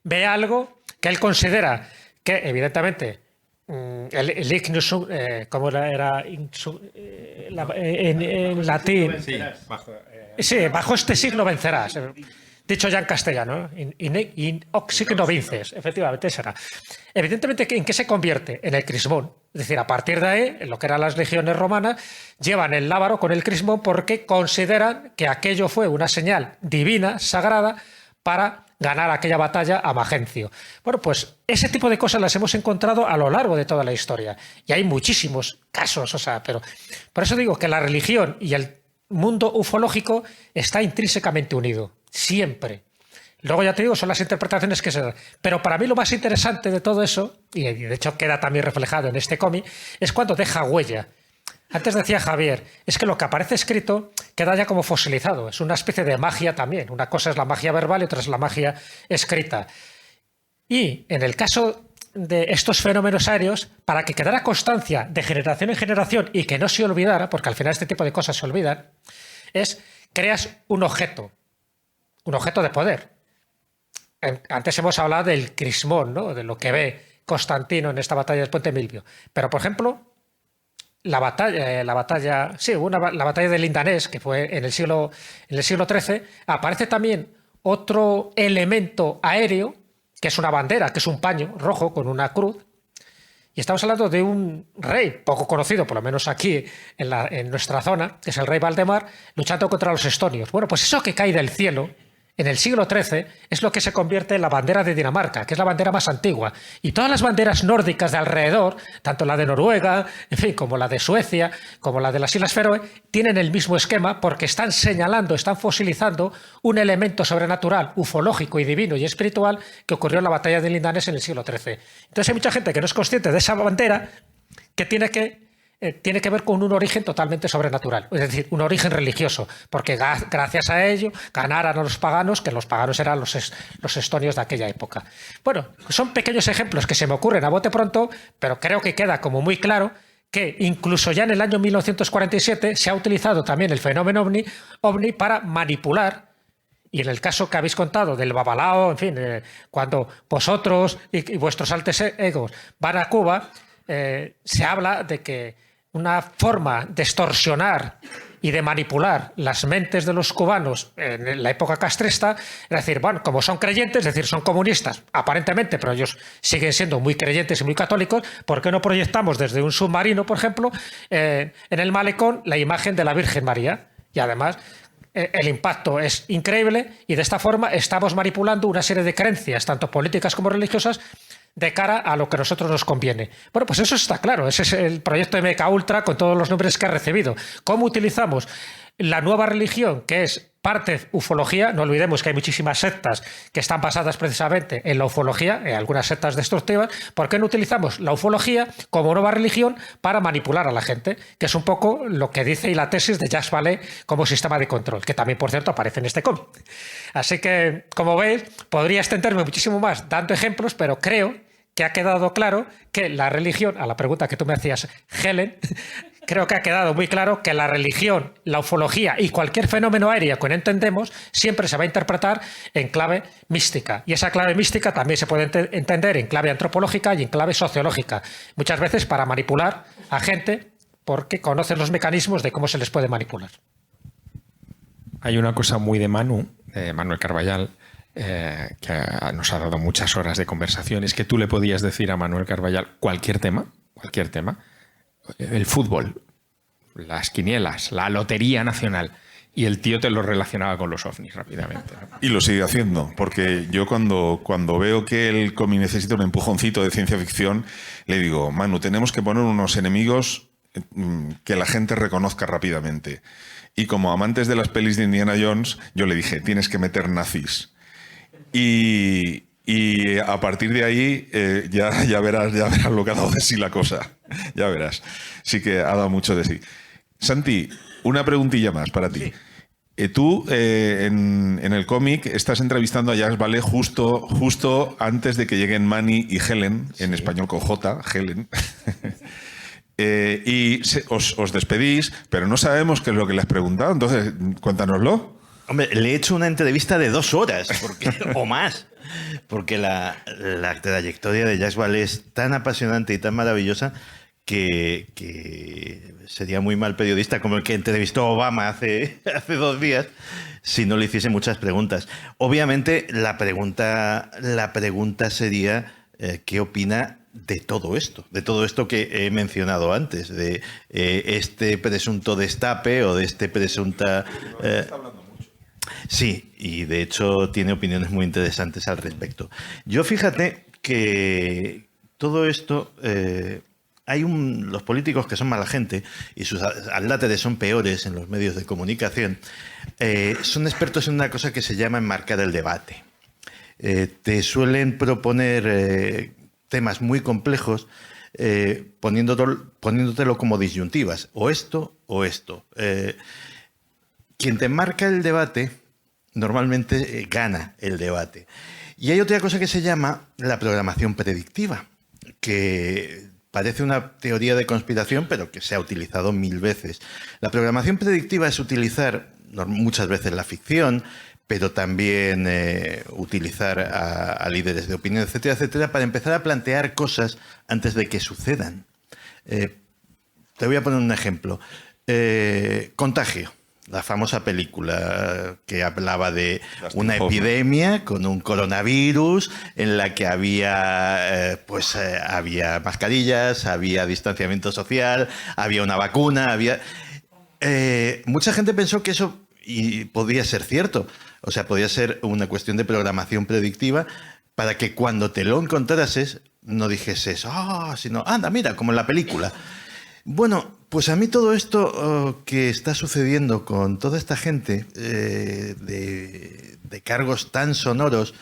ve algo que él considera que, evidentemente, el ignus, ¿cómo era? En latín. Sí, bajo este signo vencerás. Dicho ya en castellano, in hoc signo vinces, efectivamente, esa era. Evidentemente, ¿en qué se convierte? En el crismón. Es decir, a partir de ahí, en lo que eran las legiones romanas, llevan el lábaro con el crismón porque consideran que aquello fue una señal divina, sagrada, para ganar aquella batalla a Magencio. Bueno, pues ese tipo de cosas las hemos encontrado a lo largo de toda la historia. Y hay muchísimos casos, pero por eso digo que la religión y el mundo ufológico está intrínsecamente unido, siempre. Luego ya te digo, son las interpretaciones que se dan. Pero para mí lo más interesante de todo eso, y de hecho queda también reflejado en este cómic, es cuando deja huella. Antes decía Javier, es que lo que aparece escrito queda ya como fosilizado. Es una especie de magia también. Una cosa es la magia verbal y otra es la magia escrita. Y en el caso de estos fenómenos aéreos, para que quedara constancia de generación en generación y que no se olvidara, porque al final este tipo de cosas se olvidan, creas un objeto de poder. Antes hemos hablado del crismón, ¿no? De lo que ve Constantino en esta batalla del Puente Milvio. Pero, por ejemplo, la batalla de Lindanés, que fue en el siglo XIII, aparece también otro elemento aéreo, que es una bandera, que es un paño rojo con una cruz. Y estamos hablando de un rey poco conocido, por lo menos aquí en nuestra zona, que es el rey Valdemar, luchando contra los estonios. Bueno, pues eso que cae del cielo en el siglo XIII es lo que se convierte en la bandera de Dinamarca, que es la bandera más antigua. Y todas las banderas nórdicas de alrededor, tanto la de Noruega, en fin, como la de Suecia, como la de las Islas Feroe, tienen el mismo esquema porque están señalando, están fosilizando un elemento sobrenatural, ufológico y divino y espiritual que ocurrió en la batalla de Lindanés en el siglo XIII. Entonces hay mucha gente que no es consciente de esa bandera que tiene que ver con un origen totalmente sobrenatural, es decir, un origen religioso, porque gracias a ello ganaran a los paganos, que los paganos eran los estonios de aquella época. Bueno, son pequeños ejemplos que se me ocurren a bote pronto, pero creo que queda como muy claro que incluso ya en el año 1947 se ha utilizado también el fenómeno ovni para manipular. Y en el caso que habéis contado del Babalao, en fin, cuando vosotros y vuestros altos egos van a Cuba, se habla de que una forma de extorsionar y de manipular las mentes de los cubanos en la época castrista, es decir, bueno, como son creyentes, es decir, son comunistas, aparentemente, pero ellos siguen siendo muy creyentes y muy católicos, ¿por qué no proyectamos desde un submarino, por ejemplo, en el malecón la imagen de la Virgen María? Y además el impacto es increíble y de esta forma estamos manipulando una serie de creencias, tanto políticas como religiosas, de cara a lo que a nosotros nos conviene. Bueno, pues eso está claro. Ese es el proyecto de MK Ultra con todos los nombres que ha recibido. ¿Cómo utilizamos la nueva religión, que es parte ufología? No olvidemos que hay muchísimas sectas que están basadas precisamente en la ufología, en algunas sectas destructivas. ¿Por qué no utilizamos la ufología como nueva religión para manipular a la gente? Que es un poco lo que dice y la tesis de Jacques Vallée como sistema de control, que también, por cierto, aparece en este cómic. Así que, como veis, podría extenderme muchísimo más dando ejemplos, pero creo que ha quedado claro que la religión, a la pregunta que tú me hacías, Helen, creo que ha quedado muy claro que la religión, la ufología y cualquier fenómeno aéreo que no entendemos siempre se va a interpretar en clave mística. Y esa clave mística también se puede entender en clave antropológica y en clave sociológica. Muchas veces para manipular a gente porque conocen los mecanismos de cómo se les puede manipular. Hay una cosa muy de Manuel Carballal, que nos ha dado muchas horas de conversación, es que tú le podías decir a Manuel Carballal cualquier tema, el fútbol, las quinielas, la lotería nacional, y el tío te lo relacionaba con los ovnis rápidamente, ¿no? Y lo sigue haciendo, porque yo cuando veo que el cómic necesita un empujoncito de ciencia ficción, le digo, Manu, tenemos que poner unos enemigos que la gente reconozca rápidamente. Y como amantes de las pelis de Indiana Jones, yo le dije, tienes que meter nazis. Y a partir de ahí ya verás lo que ha dado de sí la cosa. Ya verás. Sí que ha dado mucho de sí. Santi, una preguntilla más para ti. Tú en el cómic estás entrevistando a Jacques Vallée justo antes de que lleguen Manny y Helen, en español con J, Helen. Y os despedís, pero no sabemos qué es lo que le has preguntado. Entonces, cuéntanoslo. Hombre, le he hecho una entrevista de 2 horas o más, porque la trayectoria de Jacques Vallée es tan apasionante y tan maravillosa que sería muy mal periodista como el que entrevistó a Obama hace 2 días si no le hiciese muchas preguntas. Obviamente la pregunta sería ¿qué opina de todo esto que he mencionado antes, de este presunto destape o de este presunta... Sí, y de hecho tiene opiniones muy interesantes al respecto. Yo fíjate que todo esto, los políticos que son mala gente y sus adláteres son peores en los medios de comunicación, son expertos en una cosa que se llama enmarcar el debate. Te suelen proponer temas muy complejos poniéndotelo como disyuntivas, o esto o esto. Quien te enmarca el debate normalmente gana el debate. Y hay otra cosa que se llama la programación predictiva, que parece una teoría de conspiración, pero que se ha utilizado 1000 veces. La programación predictiva es utilizar muchas veces la ficción, pero también utilizar a líderes de opinión, etcétera, etcétera, para empezar a plantear cosas antes de que sucedan. Te voy a poner un ejemplo. Contagio. La famosa película que hablaba de una epidemia con un coronavirus en la que había mascarillas, había distanciamiento social, había una vacuna, mucha gente pensó que eso podía ser cierto. O sea, podía ser una cuestión de programación predictiva para que cuando te lo encontrases no dijeses, sino, anda, mira, como en la película. Bueno, pues a mí todo esto que está sucediendo con toda esta gente de cargos tan sonoros,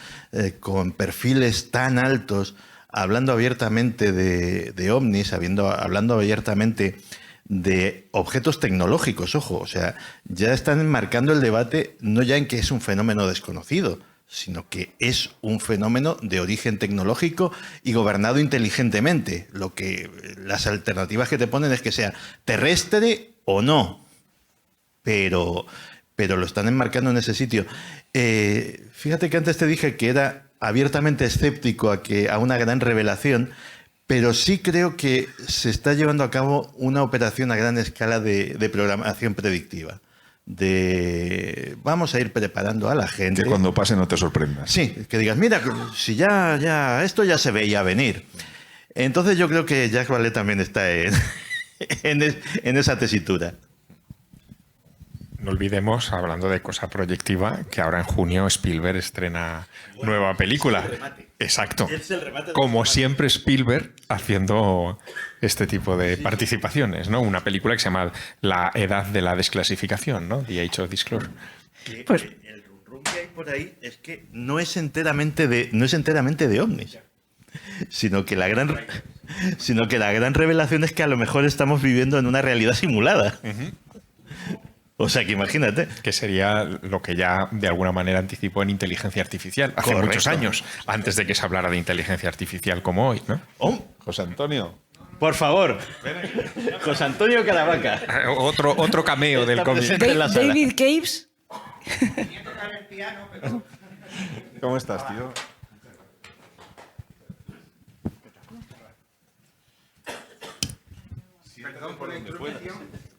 con perfiles tan altos, hablando abiertamente de ovnis, hablando abiertamente de objetos tecnológicos, ojo, o sea, ya están enmarcando el debate no ya en que es un fenómeno desconocido, sino que es un fenómeno de origen tecnológico y gobernado inteligentemente. Las alternativas que te ponen es que sea terrestre o no, pero lo están enmarcando en ese sitio. Fíjate que antes te dije que era abiertamente escéptico a una gran revelación, pero sí creo que se está llevando a cabo una operación a gran escala de programación predictiva. Vamos a ir preparando a la gente. Que cuando pase no te sorprendas. Sí, que digas, mira, si ya esto ya se veía venir. Entonces yo creo que Jacques Vallée también está en esa tesitura. No olvidemos, hablando de cosa proyectiva, que ahora en junio Spielberg estrena nueva película. Exacto. Como siempre Spielberg haciendo este tipo de participaciones, ¿no? Una película que se llama La Edad de la Desclasificación, ¿no? The Age of Disclosure. Pues el rum que hay por ahí es que no es enteramente de ovnis, sino que la gran revelación es que a lo mejor estamos viviendo en una realidad simulada. O sea, que imagínate. Que sería lo que ya de alguna manera anticipó en inteligencia artificial hace muchos años, antes de que se hablara de inteligencia artificial como hoy, ¿no? José Antonio. Por favor. José Antonio Caravaca. Otro cameo del cómic. David Caves. ¿Cómo estás, tío?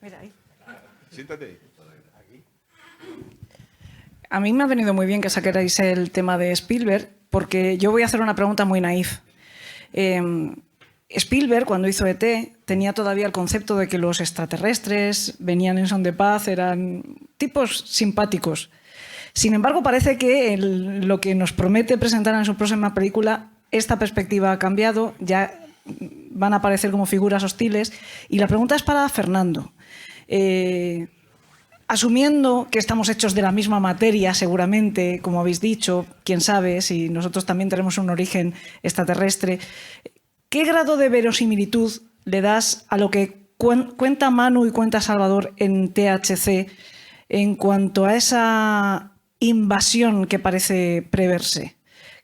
Mira ahí. Siéntate. A mí me ha venido muy bien que saqueráis el tema de Spielberg, porque yo voy a hacer una pregunta muy naif. Spielberg, cuando hizo ET, tenía todavía el concepto de que los extraterrestres venían en son de paz, eran tipos simpáticos. Sin embargo, parece que lo que nos promete presentar en su próxima película, esta perspectiva ha cambiado, ya van a aparecer como figuras hostiles. Y la pregunta es para Fernando. Asumiendo que estamos hechos de la misma materia, seguramente, como habéis dicho, quién sabe si nosotros también tenemos un origen extraterrestre, ¿qué grado de verosimilitud le das a lo que cuenta Manu y cuenta Salvador en THC en cuanto a esa invasión que parece preverse?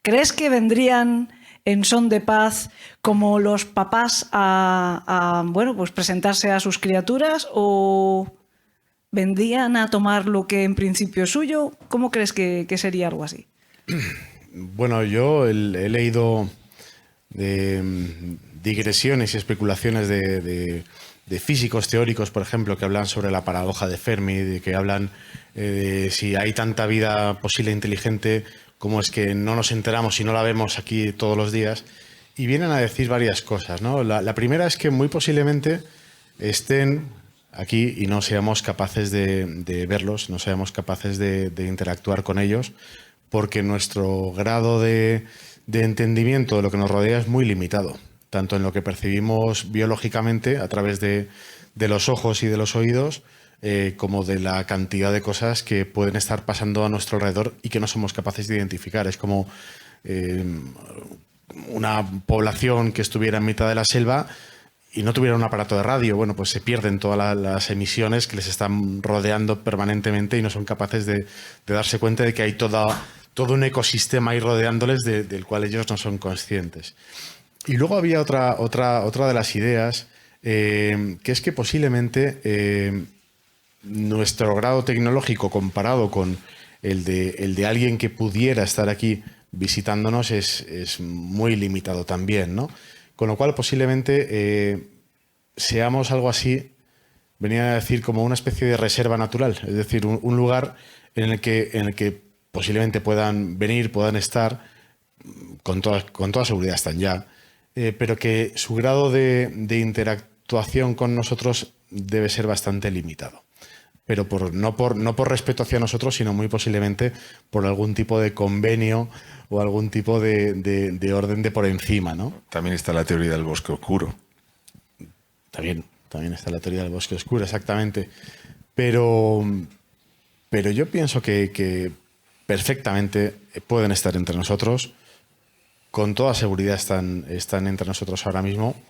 ¿Crees que vendrían en son de paz como los papás a presentarse a sus criaturas, o vendrían a tomar lo que en principio es suyo? ¿Cómo crees que sería algo así? Bueno, yo he leído digresiones y especulaciones de físicos teóricos, por ejemplo, que hablan sobre la paradoja de Fermi, de que hablan de si hay tanta vida posible e inteligente, cómo es que no nos enteramos y no la vemos aquí todos los días. Y vienen a decir varias cosas, ¿no? La primera es que muy posiblemente estén aquí y no seamos capaces de verlos, no seamos capaces de interactuar con ellos, porque nuestro grado de entendimiento de lo que nos rodea es muy limitado, tanto en lo que percibimos biológicamente a través de los ojos y de los oídos, como de la cantidad de cosas que pueden estar pasando a nuestro alrededor y que no somos capaces de identificar. Es como una población que estuviera en mitad de la selva y no tuviera un aparato de radio. Bueno, pues se pierden todas las emisiones que les están rodeando permanentemente y no son capaces de darse cuenta de que hay todo un ecosistema ahí rodeándoles del cual ellos no son conscientes. Y luego había otra de las ideas, que es que posiblemente nuestro grado tecnológico comparado con el de alguien que pudiera estar aquí visitándonos es muy limitado también, ¿no? Con lo cual posiblemente seamos algo así, venía a decir como una especie de reserva natural, es decir, un lugar en el que posiblemente puedan venir, puedan estar, con toda seguridad están ya, pero que su grado de interactuación con nosotros debe ser bastante limitado. Pero no por respeto hacia nosotros, sino muy posiblemente por algún tipo de convenio o algún tipo de orden de por encima, ¿no? También está la teoría del bosque oscuro. También está la teoría del bosque oscuro, exactamente. Pero yo pienso que perfectamente pueden estar entre nosotros. Con toda seguridad están entre nosotros ahora mismo.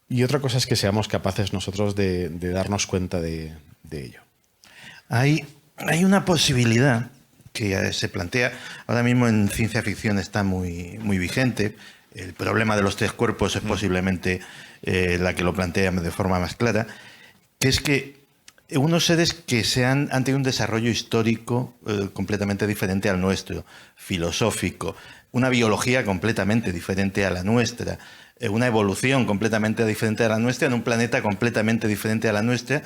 Y otra cosa es que seamos capaces nosotros de darnos cuenta de ello. Hay una posibilidad que se plantea, ahora mismo en ciencia ficción está muy, muy vigente. El problema de los 3 cuerpos es posiblemente la que lo plantea de forma más clara, que es que unos seres que han tenido un desarrollo histórico completamente diferente al nuestro, filosófico, una biología completamente diferente a la nuestra, una evolución completamente diferente a la nuestra, en un planeta completamente diferente a la nuestra,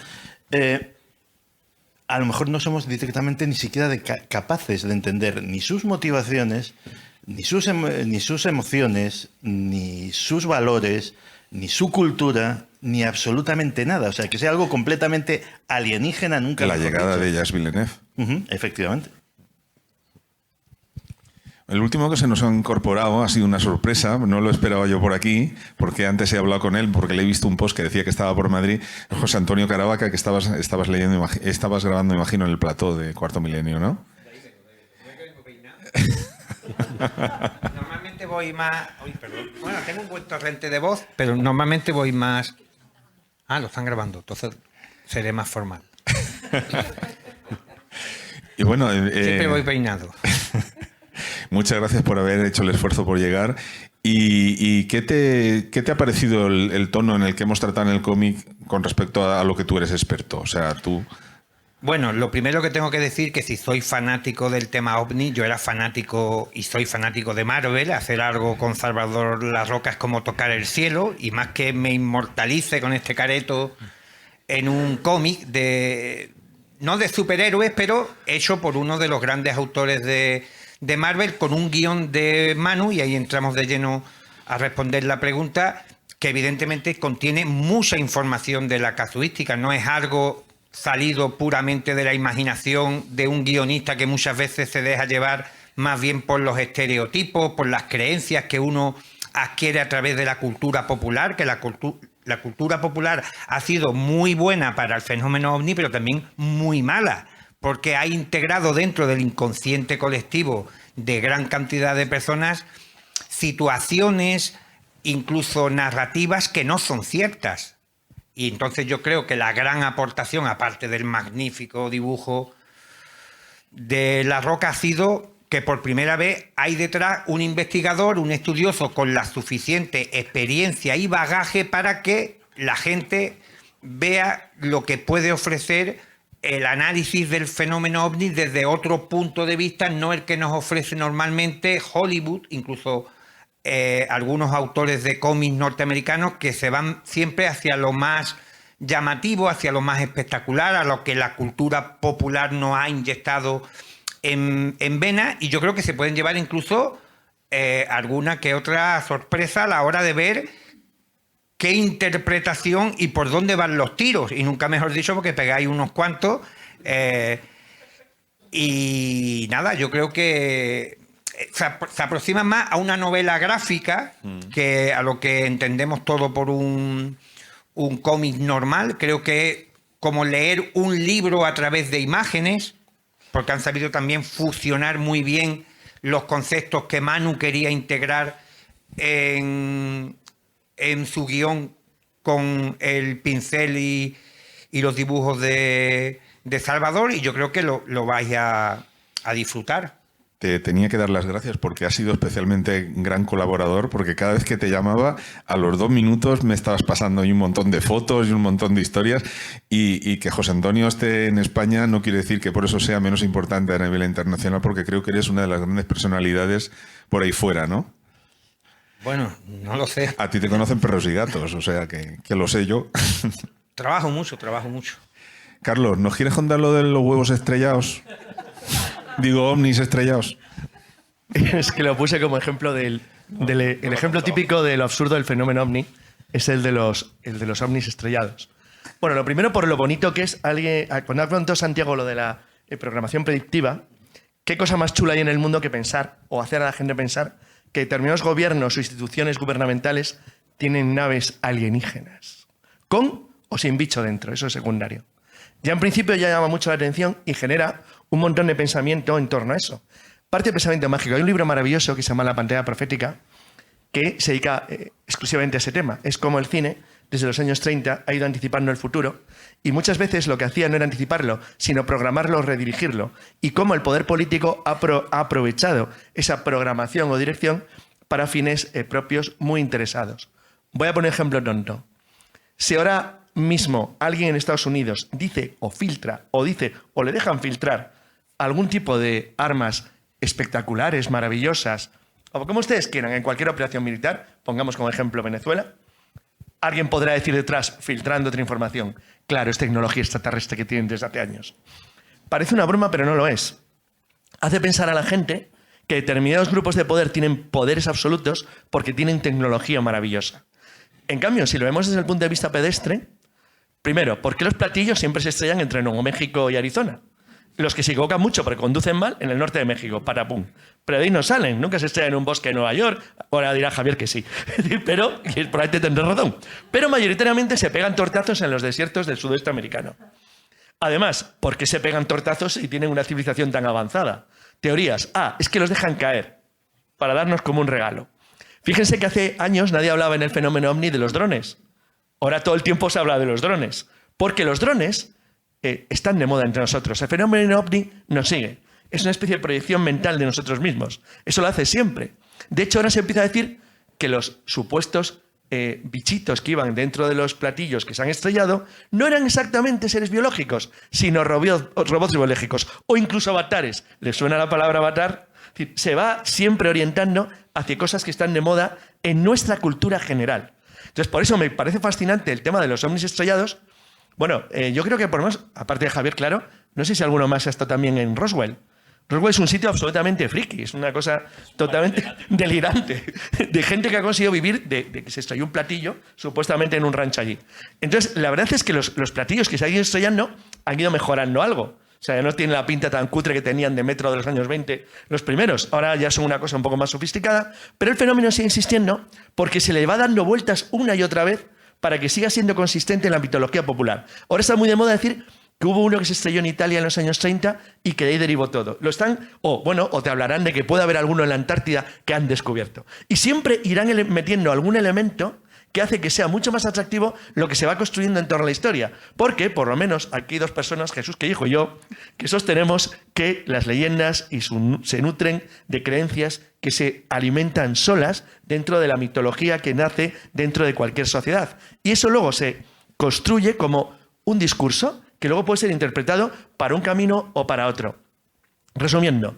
a lo mejor no somos directamente ni siquiera capaces de entender ni sus motivaciones, ni sus emociones, ni sus valores, ni su cultura, ni absolutamente nada. O sea, que sea algo completamente alienígena nunca. La llegada de Jacques Villeneuve. Efectivamente. El último que se nos ha incorporado ha sido una sorpresa, no lo esperaba yo por aquí, porque antes he hablado con él, porque le he visto un post que decía que estaba por Madrid, José Antonio Caravaca, que estabas grabando, imagino, en el plató de Cuarto Milenio, ¿no? Normalmente voy más... Uy, perdón. Bueno, tengo un buen torrente de voz, pero normalmente voy más... Ah, lo están grabando, entonces seré más formal. Y bueno, siempre voy peinado. Muchas gracias por haber hecho el esfuerzo por llegar. ¿Y qué te ha parecido el tono en el que hemos tratado en el cómic con respecto a lo que tú eres experto? O sea, tú... Bueno, lo primero que tengo que decir que si soy fanático del tema OVNI, yo era fanático y soy fanático de Marvel. Hacer algo con Salvador La Roca es como tocar el cielo, y más que me inmortalice con este careto en un cómic no de superhéroes, pero hecho por uno de los grandes autores de Marvel, con un guión de Manu, y ahí entramos de lleno a responder la pregunta, que evidentemente contiene mucha información de la casuística, no es algo salido puramente de la imaginación de un guionista que muchas veces se deja llevar más bien por los estereotipos, por las creencias que uno adquiere a través de la cultura popular, que la cultura popular ha sido muy buena para el fenómeno OVNI, pero también muy mala, porque ha integrado dentro del inconsciente colectivo de gran cantidad de personas situaciones, incluso narrativas, que no son ciertas. Y entonces yo creo que la gran aportación, aparte del magnífico dibujo de La Roca, ha sido que por primera vez hay detrás un investigador, un estudioso con la suficiente experiencia y bagaje para que la gente vea lo que puede ofrecer el análisis del fenómeno OVNI desde otro punto de vista, no el que nos ofrece normalmente Hollywood, incluso algunos autores de cómics norteamericanos, que se van siempre hacia lo más llamativo, hacia lo más espectacular, a lo que la cultura popular nos ha inyectado en vena, y yo creo que se pueden llevar incluso alguna que otra sorpresa a la hora de ver qué interpretación y por dónde van los tiros. Y nunca mejor dicho, porque pegáis unos cuantos. Y nada, yo creo que se aproxima más a una novela gráfica que a lo que entendemos todo por un cómic normal. Creo que es como leer un libro a través de imágenes, porque han sabido también fusionar muy bien los conceptos que Manu quería integrar en su guión con el pincel y los dibujos de Salvador, y yo creo que lo vais a disfrutar. Te tenía que dar las gracias porque has sido especialmente gran colaborador, porque cada vez que te llamaba, a los 2 minutos me estabas pasando ahí un montón de fotos y un montón de historias, y que José Antonio esté en España no quiere decir que por eso sea menos importante a nivel internacional, porque creo que eres una de las grandes personalidades por ahí fuera, ¿no? Bueno, no lo sé. A ti te conocen perros y gatos, o sea que lo sé yo. Trabajo mucho. Carlos, ¿nos quieres contar lo de los huevos estrellados? Digo, ovnis estrellados. Es que lo puse como ejemplo el ejemplo típico de lo absurdo del fenómeno ovni, es el de los ovnis estrellados. Bueno, lo primero por lo bonito que es cuando ha contado Santiago lo de la programación predictiva, qué cosa más chula hay en el mundo que pensar, o hacer a la gente pensar, que determinados gobiernos o instituciones gubernamentales tienen naves alienígenas, con o sin bicho dentro, eso es secundario. Ya en principio ya llama mucho la atención y genera un montón de pensamiento en torno a eso. Parte del pensamiento mágico. Hay un libro maravilloso que se llama La pantalla profética que se dedica exclusivamente a ese tema. Es como el cine, desde los años 30, ha ido anticipando el futuro y muchas veces lo que hacía no era anticiparlo, sino programarlo o redirigirlo. Y cómo el poder político ha aprovechado esa programación o dirección para fines propios muy interesados. Voy a poner un ejemplo tonto. Si ahora mismo alguien en Estados Unidos dice o filtra o dice o le dejan filtrar algún tipo de armas espectaculares, maravillosas, o como ustedes quieran, en cualquier operación militar, pongamos como ejemplo Venezuela, alguien podrá decir detrás, filtrando otra información, claro, es tecnología extraterrestre que tienen desde hace años. Parece una broma, pero no lo es. Hace pensar a la gente que determinados grupos de poder tienen poderes absolutos porque tienen tecnología maravillosa. En cambio, si lo vemos desde el punto de vista pedestre, primero, ¿por qué los platillos siempre se estrellan entre Nuevo México y Arizona? Los que se equivocan mucho porque conducen mal en el norte de México, patapum. Pero de ahí no salen, nunca se estrellan en un bosque de Nueva York. Ahora dirá Javier que sí, pero probablemente tendré razón. Pero mayoritariamente se pegan tortazos en los desiertos del sudoeste americano. Además, ¿por qué se pegan tortazos si tienen una civilización tan avanzada? Teorías. Es que los dejan caer para darnos como un regalo. Fíjense que hace años nadie hablaba en el fenómeno ovni de los drones. Ahora todo el tiempo se habla de los drones, porque los drones están de moda entre nosotros. El fenómeno ovni nos sigue. Es una especie de proyección mental de nosotros mismos. Eso lo hace siempre. De hecho, ahora se empieza a decir que los supuestos bichitos que iban dentro de los platillos que se han estrellado no eran exactamente seres biológicos, sino robots biológicos o incluso avatares. ¿Les suena la palabra avatar? Es decir, se va siempre orientando hacia cosas que están de moda en nuestra cultura general. Entonces, por eso me parece fascinante el tema de los ovnis estrellados. Bueno, yo creo que por lo menos, aparte de Javier, claro, no sé si alguno más ha estado también en Roswell. Roswell es un sitio absolutamente friki, es una cosa totalmente delirante, de gente que ha conseguido vivir de que se estrelló un platillo supuestamente en un rancho allí. Entonces, la verdad es que los platillos que se han ido estrellando han ido mejorando algo. O sea, ya no tienen la pinta tan cutre que tenían de metro de los años 20 los primeros. Ahora ya son una cosa un poco más sofisticada, pero el fenómeno sigue existiendo porque se le va dando vueltas una y otra vez para que siga siendo consistente en la mitología popular. Ahora está muy de moda decir que hubo uno que se estrelló en Italia en los años 30 y que de ahí derivó todo. O te hablarán de que puede haber alguno en la Antártida que han descubierto. Y siempre irán metiendo algún elemento que hace que sea mucho más atractivo lo que se va construyendo en torno a la historia. Porque, por lo menos, aquí hay 2 personas, Jesús que dijo y yo, que sostenemos que las leyendas se nutren de creencias que se alimentan solas dentro de la mitología que nace dentro de cualquier sociedad. Y eso luego se construye como un discurso que luego puede ser interpretado para un camino o para otro. Resumiendo,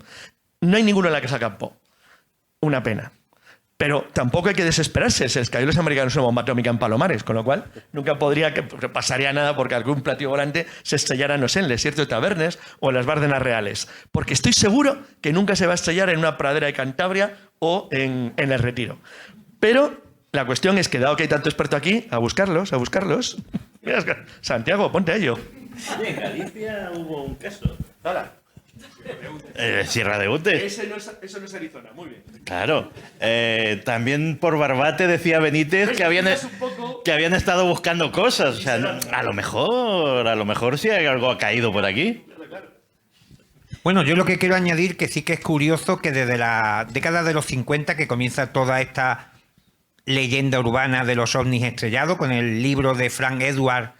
no hay ninguno en la Casa Campo. Una pena. Pero tampoco hay que desesperarse. Se les cayó a los americanos una bomba atómica en Palomares, con lo cual nunca pasaría nada porque algún platillo volante se estrellara, no sé, en el desierto de Tabernes o en las Bárdenas Reales. Porque estoy seguro que nunca se va a estrellar en una pradera de Cantabria o en el Retiro. Pero La cuestión es que, dado que hay tanto experto aquí, a buscarlos, a buscarlos. Mira, Santiago, ponte a ello. En Galicia hubo un caso. Sierra de Ute. Eso no es Arizona, muy bien. Claro. También por Barbate decía Benítez que habían estado buscando cosas. O sea, a lo mejor sí algo ha caído por aquí. Bueno, yo lo que quiero añadir que sí que es curioso que desde la década de los 50 que comienza toda esta leyenda urbana de los ovnis estrellados con el libro de Frank Edward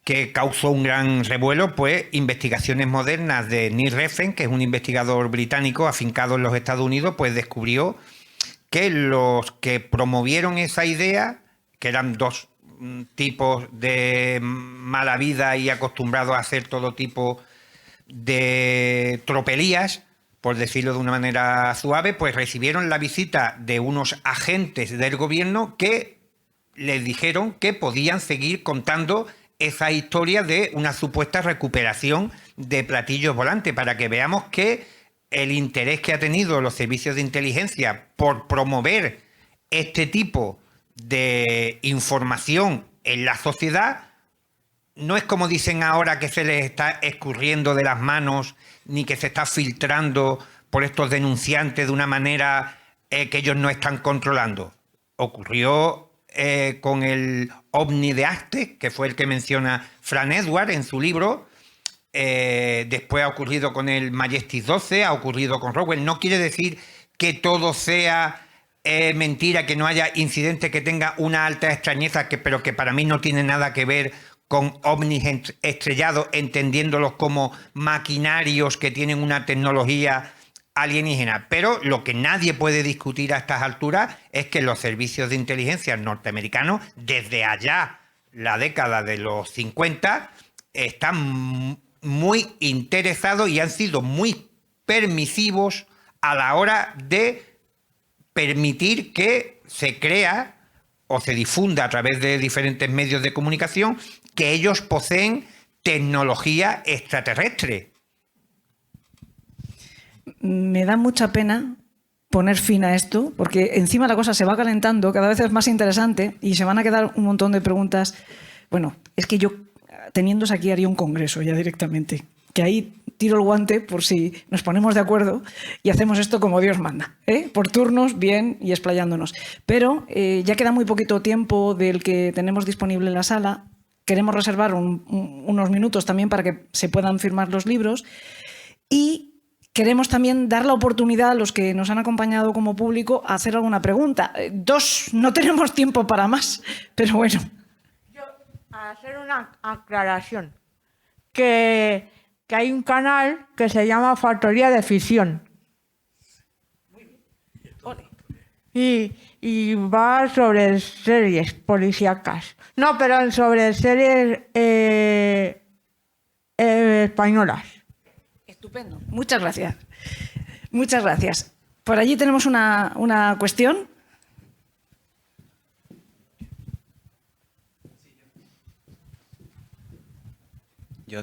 que causó un gran revuelo, pues investigaciones modernas de Neil Reffen, que es un investigador británico afincado en los Estados Unidos, pues descubrió que los que promovieron esa idea, que eran dos tipos de mala vida y acostumbrados a hacer todo tipo de tropelías, por decirlo de una manera suave, pues recibieron la visita de unos agentes del gobierno que les dijeron que podían seguir contando esa historia de una supuesta recuperación de platillos volantes, para que veamos que el interés que ha tenido los servicios de inteligencia por promover este tipo de información en la sociedad no es como dicen ahora que se les está escurriendo de las manos ni que se está filtrando por estos denunciantes de una manera que ellos no están controlando. Ocurrió con el ovni de Aztec, que fue el que menciona Frank Edward en su libro. Después ha ocurrido con el Majestic 12, ha ocurrido con Roswell. No quiere decir que todo sea mentira, que no haya incidentes que tenga una alta extrañeza, pero que para mí no tiene nada que ver con ovnis estrellados, entendiéndolos como maquinarios que tienen una tecnología alienígena. Pero lo que nadie puede discutir a estas alturas es que los servicios de inteligencia norteamericanos, desde allá, la década de los 50, están muy interesados y han sido muy permisivos a la hora de permitir que se crea o se difunda a través de diferentes medios de comunicación que ellos poseen tecnología extraterrestre. Me da mucha pena poner fin a esto, porque encima la cosa se va calentando, cada vez es más interesante y se van a quedar un montón de preguntas. Bueno, es que yo, teniéndose aquí, haría un congreso ya directamente, que ahí tiro el guante por si nos ponemos de acuerdo y hacemos esto como Dios manda, por turnos, bien, y explayándonos. Pero ya queda muy poquito tiempo del que tenemos disponible en la sala. Queremos reservar unos minutos también para que se puedan firmar los libros y queremos también dar la oportunidad a los que nos han acompañado como público a hacer alguna pregunta. No tenemos tiempo para más, pero bueno. Yo, a hacer una aclaración, que hay un canal que se llama Factoría de Ficción. Y va sobre series policíacas. No, pero sobre series españolas. Estupendo. Muchas gracias. Muchas gracias. Por allí tenemos una cuestión.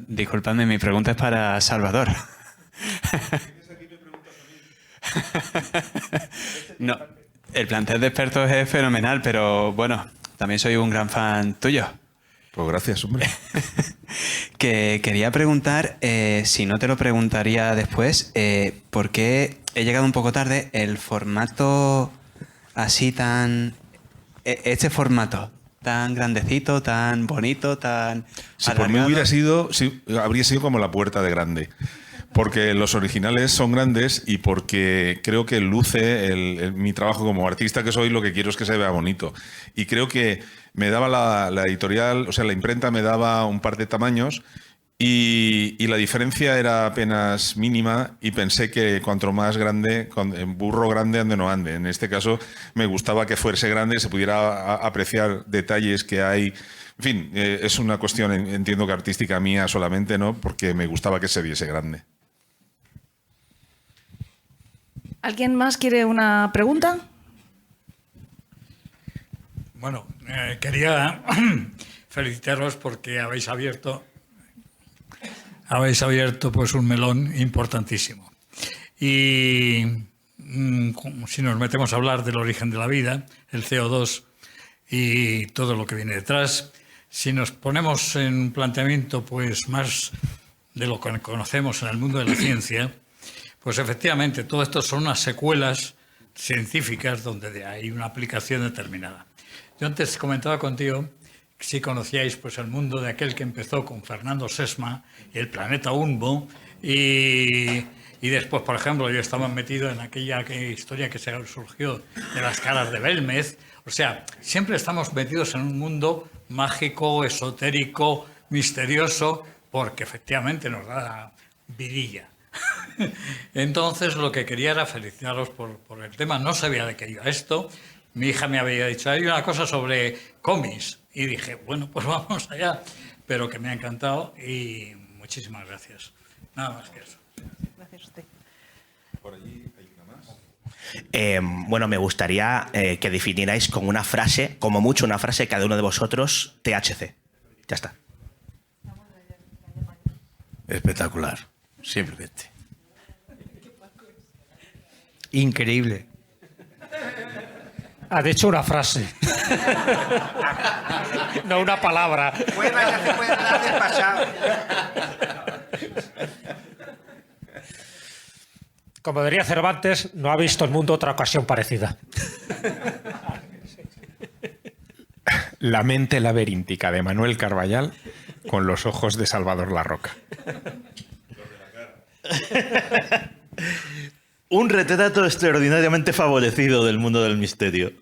Disculpadme, mi pregunta es para Salvador. No, el plantel de expertos es fenomenal, pero bueno, también soy un gran fan tuyo. Pues gracias, hombre. Que quería preguntar, si no te lo preguntaría después, ¿por qué he llegado un poco tarde? El formato así tan... Este formato tan grandecito, tan bonito, tan... Si por mí hubiera sido, sí, habría sido como La Puerta de Grande. Porque los originales son grandes y porque creo que luce mi trabajo como artista que soy, lo que quiero es que se vea bonito. Y creo que me daba la editorial, o sea, la imprenta me daba un par de tamaños y la diferencia era apenas mínima y pensé que cuanto más grande, burro grande ande no ande. En este caso me gustaba que fuese grande, se pudiera apreciar detalles que hay. En fin, es una cuestión, entiendo que artística mía solamente, ¿no? Porque me gustaba que se viese grande. ¿Alguien más quiere una pregunta? Bueno, quería felicitaros porque habéis abierto pues un melón importantísimo. Y si nos metemos a hablar del origen de la vida, el CO2 y todo lo que viene detrás, si nos ponemos en un planteamiento pues más de lo que conocemos en el mundo de la ciencia, pues efectivamente todo esto son unas secuelas científicas donde hay una aplicación determinada. Yo antes comentaba contigo si conocíais pues el mundo de aquel que empezó con Fernando Sesma y el planeta Umbo y después, por ejemplo, yo estaba metido en aquella historia que surgió de las caras de Belmez. O sea, siempre estamos metidos en un mundo mágico, esotérico, misterioso, porque efectivamente nos da vidilla. Entonces, lo que quería era felicitaros por el tema. No sabía de qué iba esto. Mi hija me había dicho, hay una cosa sobre cómics. Y dije, bueno, pues vamos allá. Pero que me ha encantado y muchísimas gracias. Nada más que eso. Gracias a usted. Por allí hay una más. Bueno, me gustaría que definierais con una frase, como mucho una frase, cada uno de vosotros, THC. Ya está. Espectacular, simplemente. Increíble. Ha dicho una frase. No una palabra. Ya se puede hablar del pasado. Como diría Cervantes, no ha visto el mundo otra ocasión parecida. La mente laberíntica de Manuel Carballal con los ojos de Salvador Larroca. Un retrato extraordinariamente favorecido del mundo del misterio.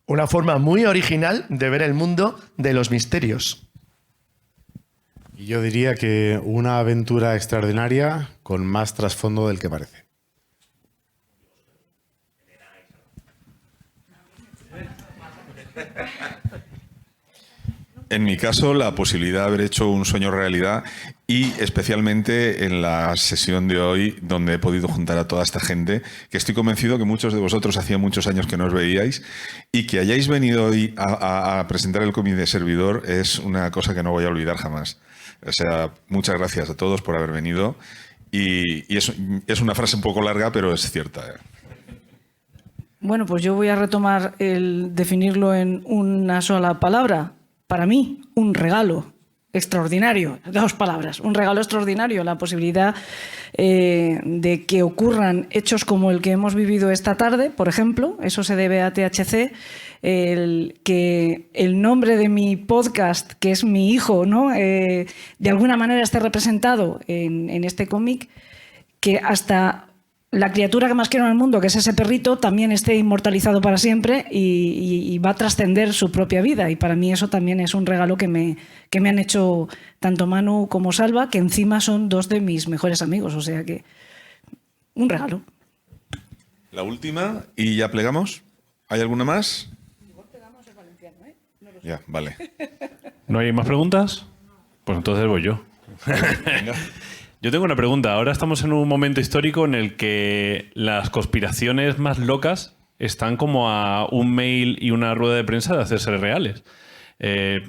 Una forma muy original de ver el mundo de los misterios. Y yo diría que una aventura extraordinaria con más trasfondo del que parece. En mi caso, la posibilidad de haber hecho un sueño realidad y especialmente en la sesión de hoy donde he podido juntar a toda esta gente, que estoy convencido que muchos de vosotros hacía muchos años que no os veíais y que hayáis venido hoy a presentar el cómic de Servidor es una cosa que no voy a olvidar jamás. O sea, muchas gracias a todos por haber venido y es una frase un poco larga, pero es cierta. Bueno, pues yo voy a retomar el definirlo en una sola palabra. Para mí, un regalo extraordinario. 2 palabras. Un regalo extraordinario. La posibilidad de que ocurran hechos como el que hemos vivido esta tarde, por ejemplo. Eso se debe a THC. Que el nombre de mi podcast, que es mi hijo, ¿no? De alguna manera esté representado en este cómic. Que hasta la criatura que más quiero en el mundo, que es ese perrito, también esté inmortalizado para siempre y va a trascender su propia vida. Y para mí eso también es un regalo que me han hecho tanto Manu como Salva, que encima son 2 de mis mejores amigos. O sea que un regalo. La última y ya plegamos. ¿Hay alguna más? Ya, vale. ¿No hay más preguntas? Pues entonces voy yo. Venga. Yo tengo una pregunta. Ahora estamos en un momento histórico en el que las conspiraciones más locas están como a un mail y una rueda de prensa de hacerse reales.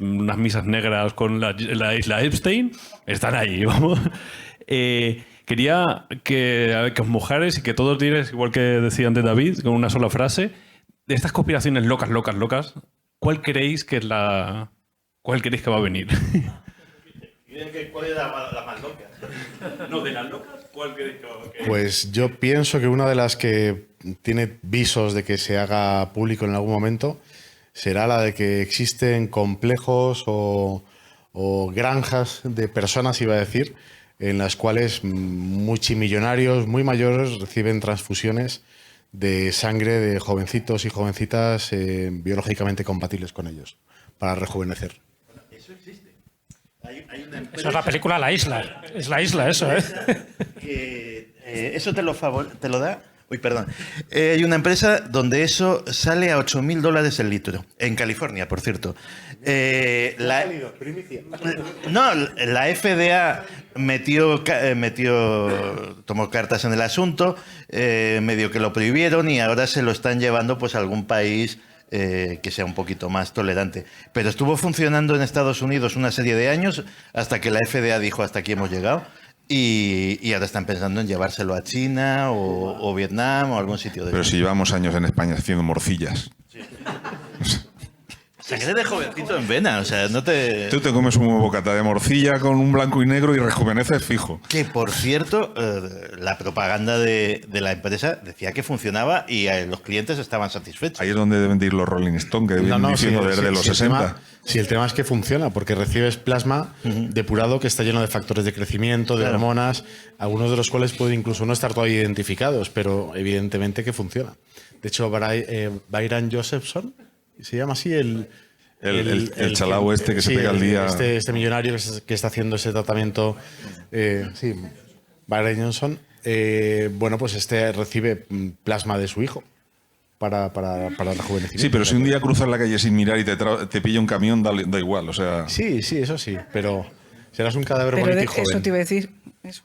Unas misas negras con la isla Epstein están ahí, vamos. Quería que os mojarais y que todos diréis, igual que decía antes David, con una sola frase, de estas conspiraciones locas, ¿cuál creéis que es cuál creéis que va a venir? ¿Cuál es la más loca? No, de las locas, ¿cuál creéis que va a venir? Pues yo pienso que una de las que tiene visos de que se haga público en algún momento será la de que existen complejos o granjas de personas, iba a decir, en las cuales multimillonarios muy mayores reciben transfusiones de sangre de jovencitos y jovencitas biológicamente compatibles con ellos para rejuvenecer. Eso existe. Hay una empresa, Eso es la película La Isla. Es La Isla eso, ¿eh? Eso te lo da. Uy, perdón. Hay una empresa donde eso sale a $8.000 el litro. En California, por cierto. La FDA tomó cartas en el asunto, medio que lo prohibieron y ahora se lo están llevando pues a algún país que sea un poquito más tolerante. Pero estuvo funcionando en Estados Unidos una serie de años hasta que la FDA dijo hasta aquí hemos llegado y ahora están pensando en llevárselo a China o Vietnam o algún sitio de Pero esos. si llevamos años en España haciendo morcillas. Sangre de jovencito en vena, o sea, no te... Tú te comes un bocata de morcilla con un blanco y negro y rejuveneces fijo. Que, por cierto, la propaganda de la empresa decía que funcionaba y los clientes estaban satisfechos. Ahí es donde deben de ir los Rolling Stone, que vienen diciendo desde los 60. Sí, el tema es que funciona, porque recibes plasma depurado que está lleno de factores de crecimiento, de hormonas, algunos de los cuales pueden incluso no estar todavía identificados, pero evidentemente que funciona. De hecho, Byron Josephson, se llama así el chalao este que se pega al día. Este millonario que está haciendo ese tratamiento, sí, Byron Johnson, bueno, pues recibe plasma de su hijo para rejuvenecimiento. Sí, pero si un día cruzas la calle sin mirar y te pilla un camión, da igual, o sea... Sí, eso sí, pero serás un cadáver Pero bonito y joven. eso te iba a decir. Eso.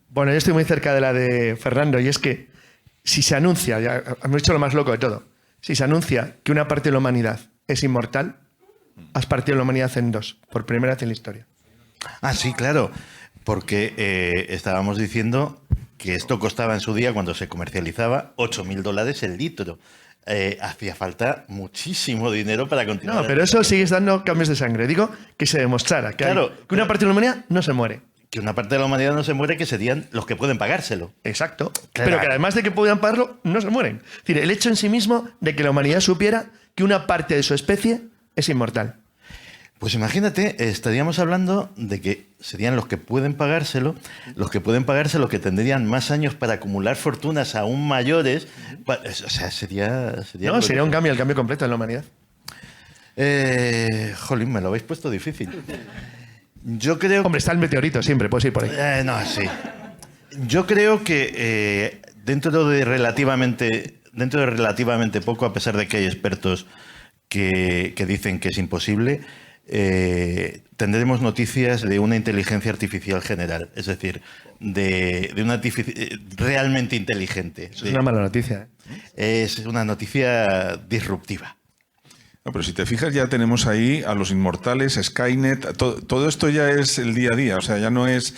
Bueno, yo estoy muy cerca de la de Fernando, y es que si se anuncia, ya hemos dicho lo más loco de todo, si se anuncia que una parte de la humanidad es inmortal, has partido la humanidad en dos, por primera vez en la historia. Ah, sí, claro, porque estábamos diciendo que esto costaba en su día, cuando se comercializaba, $8.000 el litro. Hacía falta muchísimo dinero para continuar. No, pero eso sigues dando cambios de sangre. Digo que se demostrara que, que una parte de la humanidad no se muere. Que una parte de la humanidad no se muere, que serían los que pueden pagárselo. Exacto. Claro. Pero que además de que puedan pagarlo, no se mueren. Es decir, el hecho en sí mismo de que la humanidad supiera que una parte de su especie es inmortal. Pues imagínate, estaríamos hablando de que serían los que pueden pagárselo, que tendrían más años para acumular fortunas aún mayores. O sea, sería No, sería un cambio, el cambio completo en la humanidad. Jolín, me lo habéis puesto difícil. Yo creo... Hombre, está el meteorito siempre, puedes ir por ahí. No, sí. Yo creo que dentro de relativamente poco, a pesar de que hay expertos que dicen que es imposible, tendremos noticias de una inteligencia artificial general, es decir, de una realmente inteligente. Eso es una mala noticia. Es una noticia disruptiva. No, pero si te fijas, ya tenemos ahí a los inmortales, Skynet, todo esto ya es el día a día, o sea, ya no es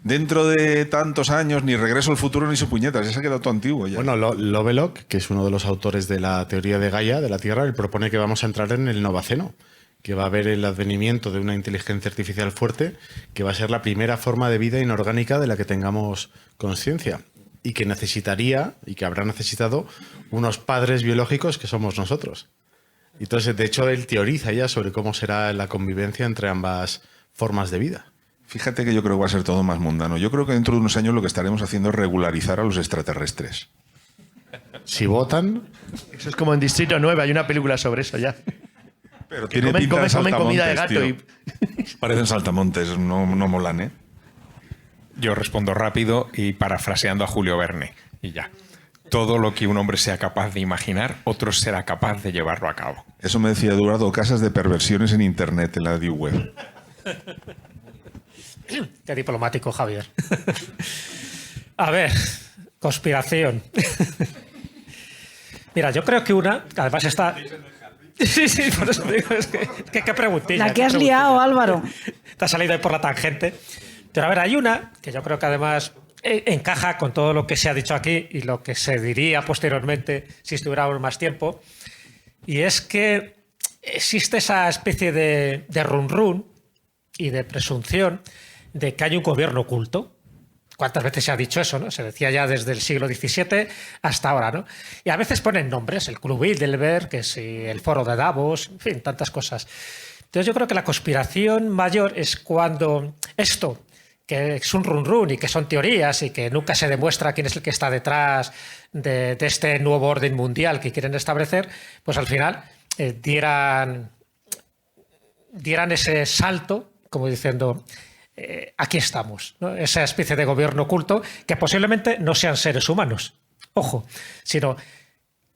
dentro de tantos años, ni Regreso al Futuro, ni su puñetas, ya se ha quedado todo antiguo ya. Bueno, Lovelock, que es uno de los autores de la teoría de Gaia, de la Tierra, él propone que vamos a entrar en el Novaceno, que va a haber el advenimiento de una inteligencia artificial fuerte, que va a ser la primera forma de vida inorgánica de la que tengamos conciencia, y que necesitaría, y que habrá necesitado, unos padres biológicos que somos nosotros. Entonces, de hecho, él teoriza ya sobre cómo será la convivencia entre ambas formas de vida. Fíjate que yo creo que va a ser todo más mundano. Yo creo que dentro de unos años lo que estaremos haciendo es regularizar a los extraterrestres. Si votan... Eso es como en Distrito 9, hay una película sobre eso ya. Pero que tiene pinta de comen comida de gato tío. Parecen saltamontes, no molan, ¿eh? Yo respondo rápido y parafraseando a Julio Verne. Y ya. Todo lo que un hombre sea capaz de imaginar, otro será capaz de llevarlo a cabo. Eso me decía Eduardo Casas de perversiones en Internet, en la Deep Web. Qué diplomático, Javier. A ver, conspiración. Mira, yo creo que una, además está... Sí, por eso digo, es que qué preguntilla. La que has liado, Álvaro. Te ha salido ahí por la tangente. Pero a ver, hay una que yo creo que además encaja con todo lo que se ha dicho aquí y lo que se diría posteriormente si estuviéramos más tiempo. Y es que existe esa especie de run y de presunción de que hay un gobierno oculto. ¿Cuántas veces se ha dicho eso, no? Se decía ya desde el siglo XVII hasta ahora, ¿no? Y a veces ponen nombres, el Club Bilderberg, que si el Foro de Davos, en fin, tantas cosas. Entonces yo creo que la conspiración mayor es cuando esto, que es un run y que son teorías y que nunca se demuestra quién es el que está detrás de este nuevo orden mundial que quieren establecer, pues al final dieran ese salto, como diciendo... aquí estamos, ¿no? Esa especie de gobierno oculto que posiblemente no sean seres humanos, ojo, sino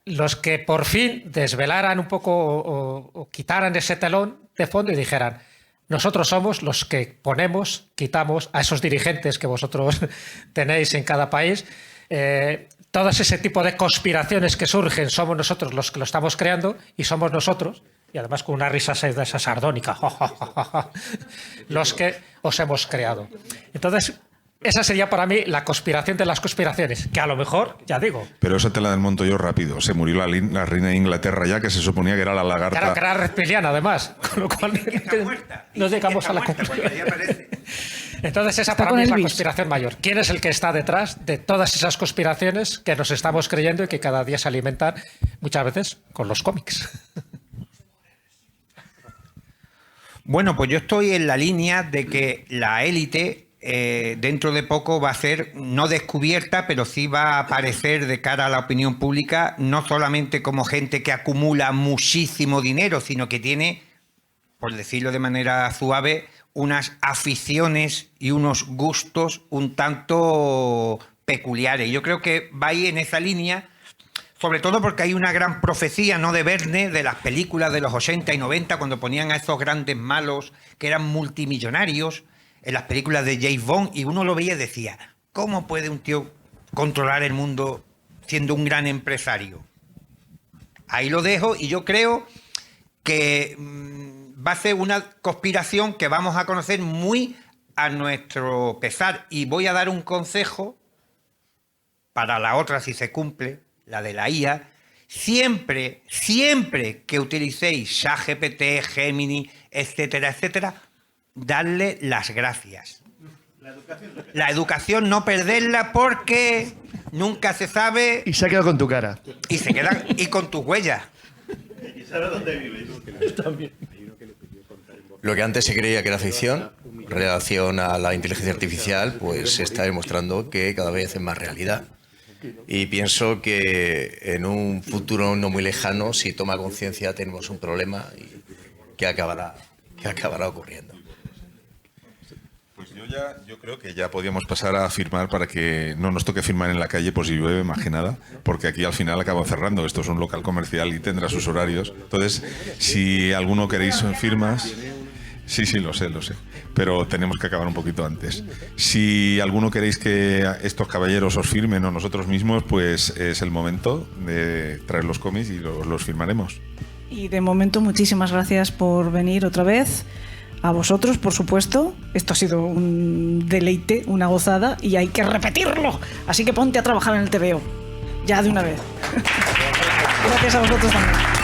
los que por fin desvelaran un poco o quitaran ese telón de fondo y dijeran: nosotros somos los que quitamos a esos dirigentes que vosotros tenéis en cada país. Todo ese tipo de conspiraciones que surgen, somos nosotros los que lo estamos creando y somos nosotros, y además con una risa de esa sardónica, los que os hemos creado. Entonces, Esa sería para mí la conspiración de las conspiraciones, que a lo mejor, ya digo, Pero esa te la desmonto yo rápido. Se murió la reina de Inglaterra ya, que se suponía que era la lagarta. que era reptiliana además, con lo cual no llegamos a la conclusión. Entonces esa para mí es la conspiración mayor. ¿Quién es el que está detrás de todas esas conspiraciones que nos estamos creyendo y que cada día se alimentan muchas veces con los cómics? Bueno, pues yo estoy en la línea de que la élite dentro de poco va a ser no descubierta, pero sí va a aparecer de cara a la opinión pública, no solamente como gente que acumula muchísimo dinero, sino que tiene, por decirlo de manera suave, unas aficiones y unos gustos un tanto peculiares. Yo creo que va ahí en esa línea, sobre todo porque hay una gran profecía, ¿no?, de Verne, de las películas de los 80 y 90, cuando ponían a esos grandes malos que eran multimillonarios, en las películas de James Bond, y uno lo veía y decía, ¿cómo puede un tío controlar el mundo siendo un gran empresario? Ahí lo dejo, y yo creo que va a ser una conspiración que vamos a conocer muy a nuestro pesar, y voy a dar un consejo para la otra si se cumple, la de la IA. Siempre que utilicéis ChatGPT, Gemini, etcétera, etcétera, darle las gracias. La educación no perderla, porque nunca se sabe. Y se ha quedado con tu cara. Y se quedan y con tus huellas. ¿Y sabes dónde vives? También. Lo que antes se creía que era ficción, en relación a la inteligencia artificial, pues se está demostrando que cada vez es más realidad. Y pienso que en un futuro no muy lejano, si toma conciencia, tenemos un problema y que acabará ocurriendo. Pues yo creo que ya podíamos pasar a firmar para que no nos toque firmar en la calle por si llueve, más que nada, porque aquí al final acabo cerrando. Esto es un local comercial y tendrá sus horarios. Entonces, si alguno queréis firmas... Sí, lo sé. Pero tenemos que acabar un poquito antes. Si alguno queréis que estos caballeros os firmen o nosotros mismos, pues es el momento de traer los cómics y los firmaremos. Y de momento, muchísimas gracias por venir otra vez. A vosotros, por supuesto. Esto ha sido un deleite, una gozada, y hay que repetirlo. Así que ponte a trabajar en el TVO. Ya de una vez. Gracias a vosotros también.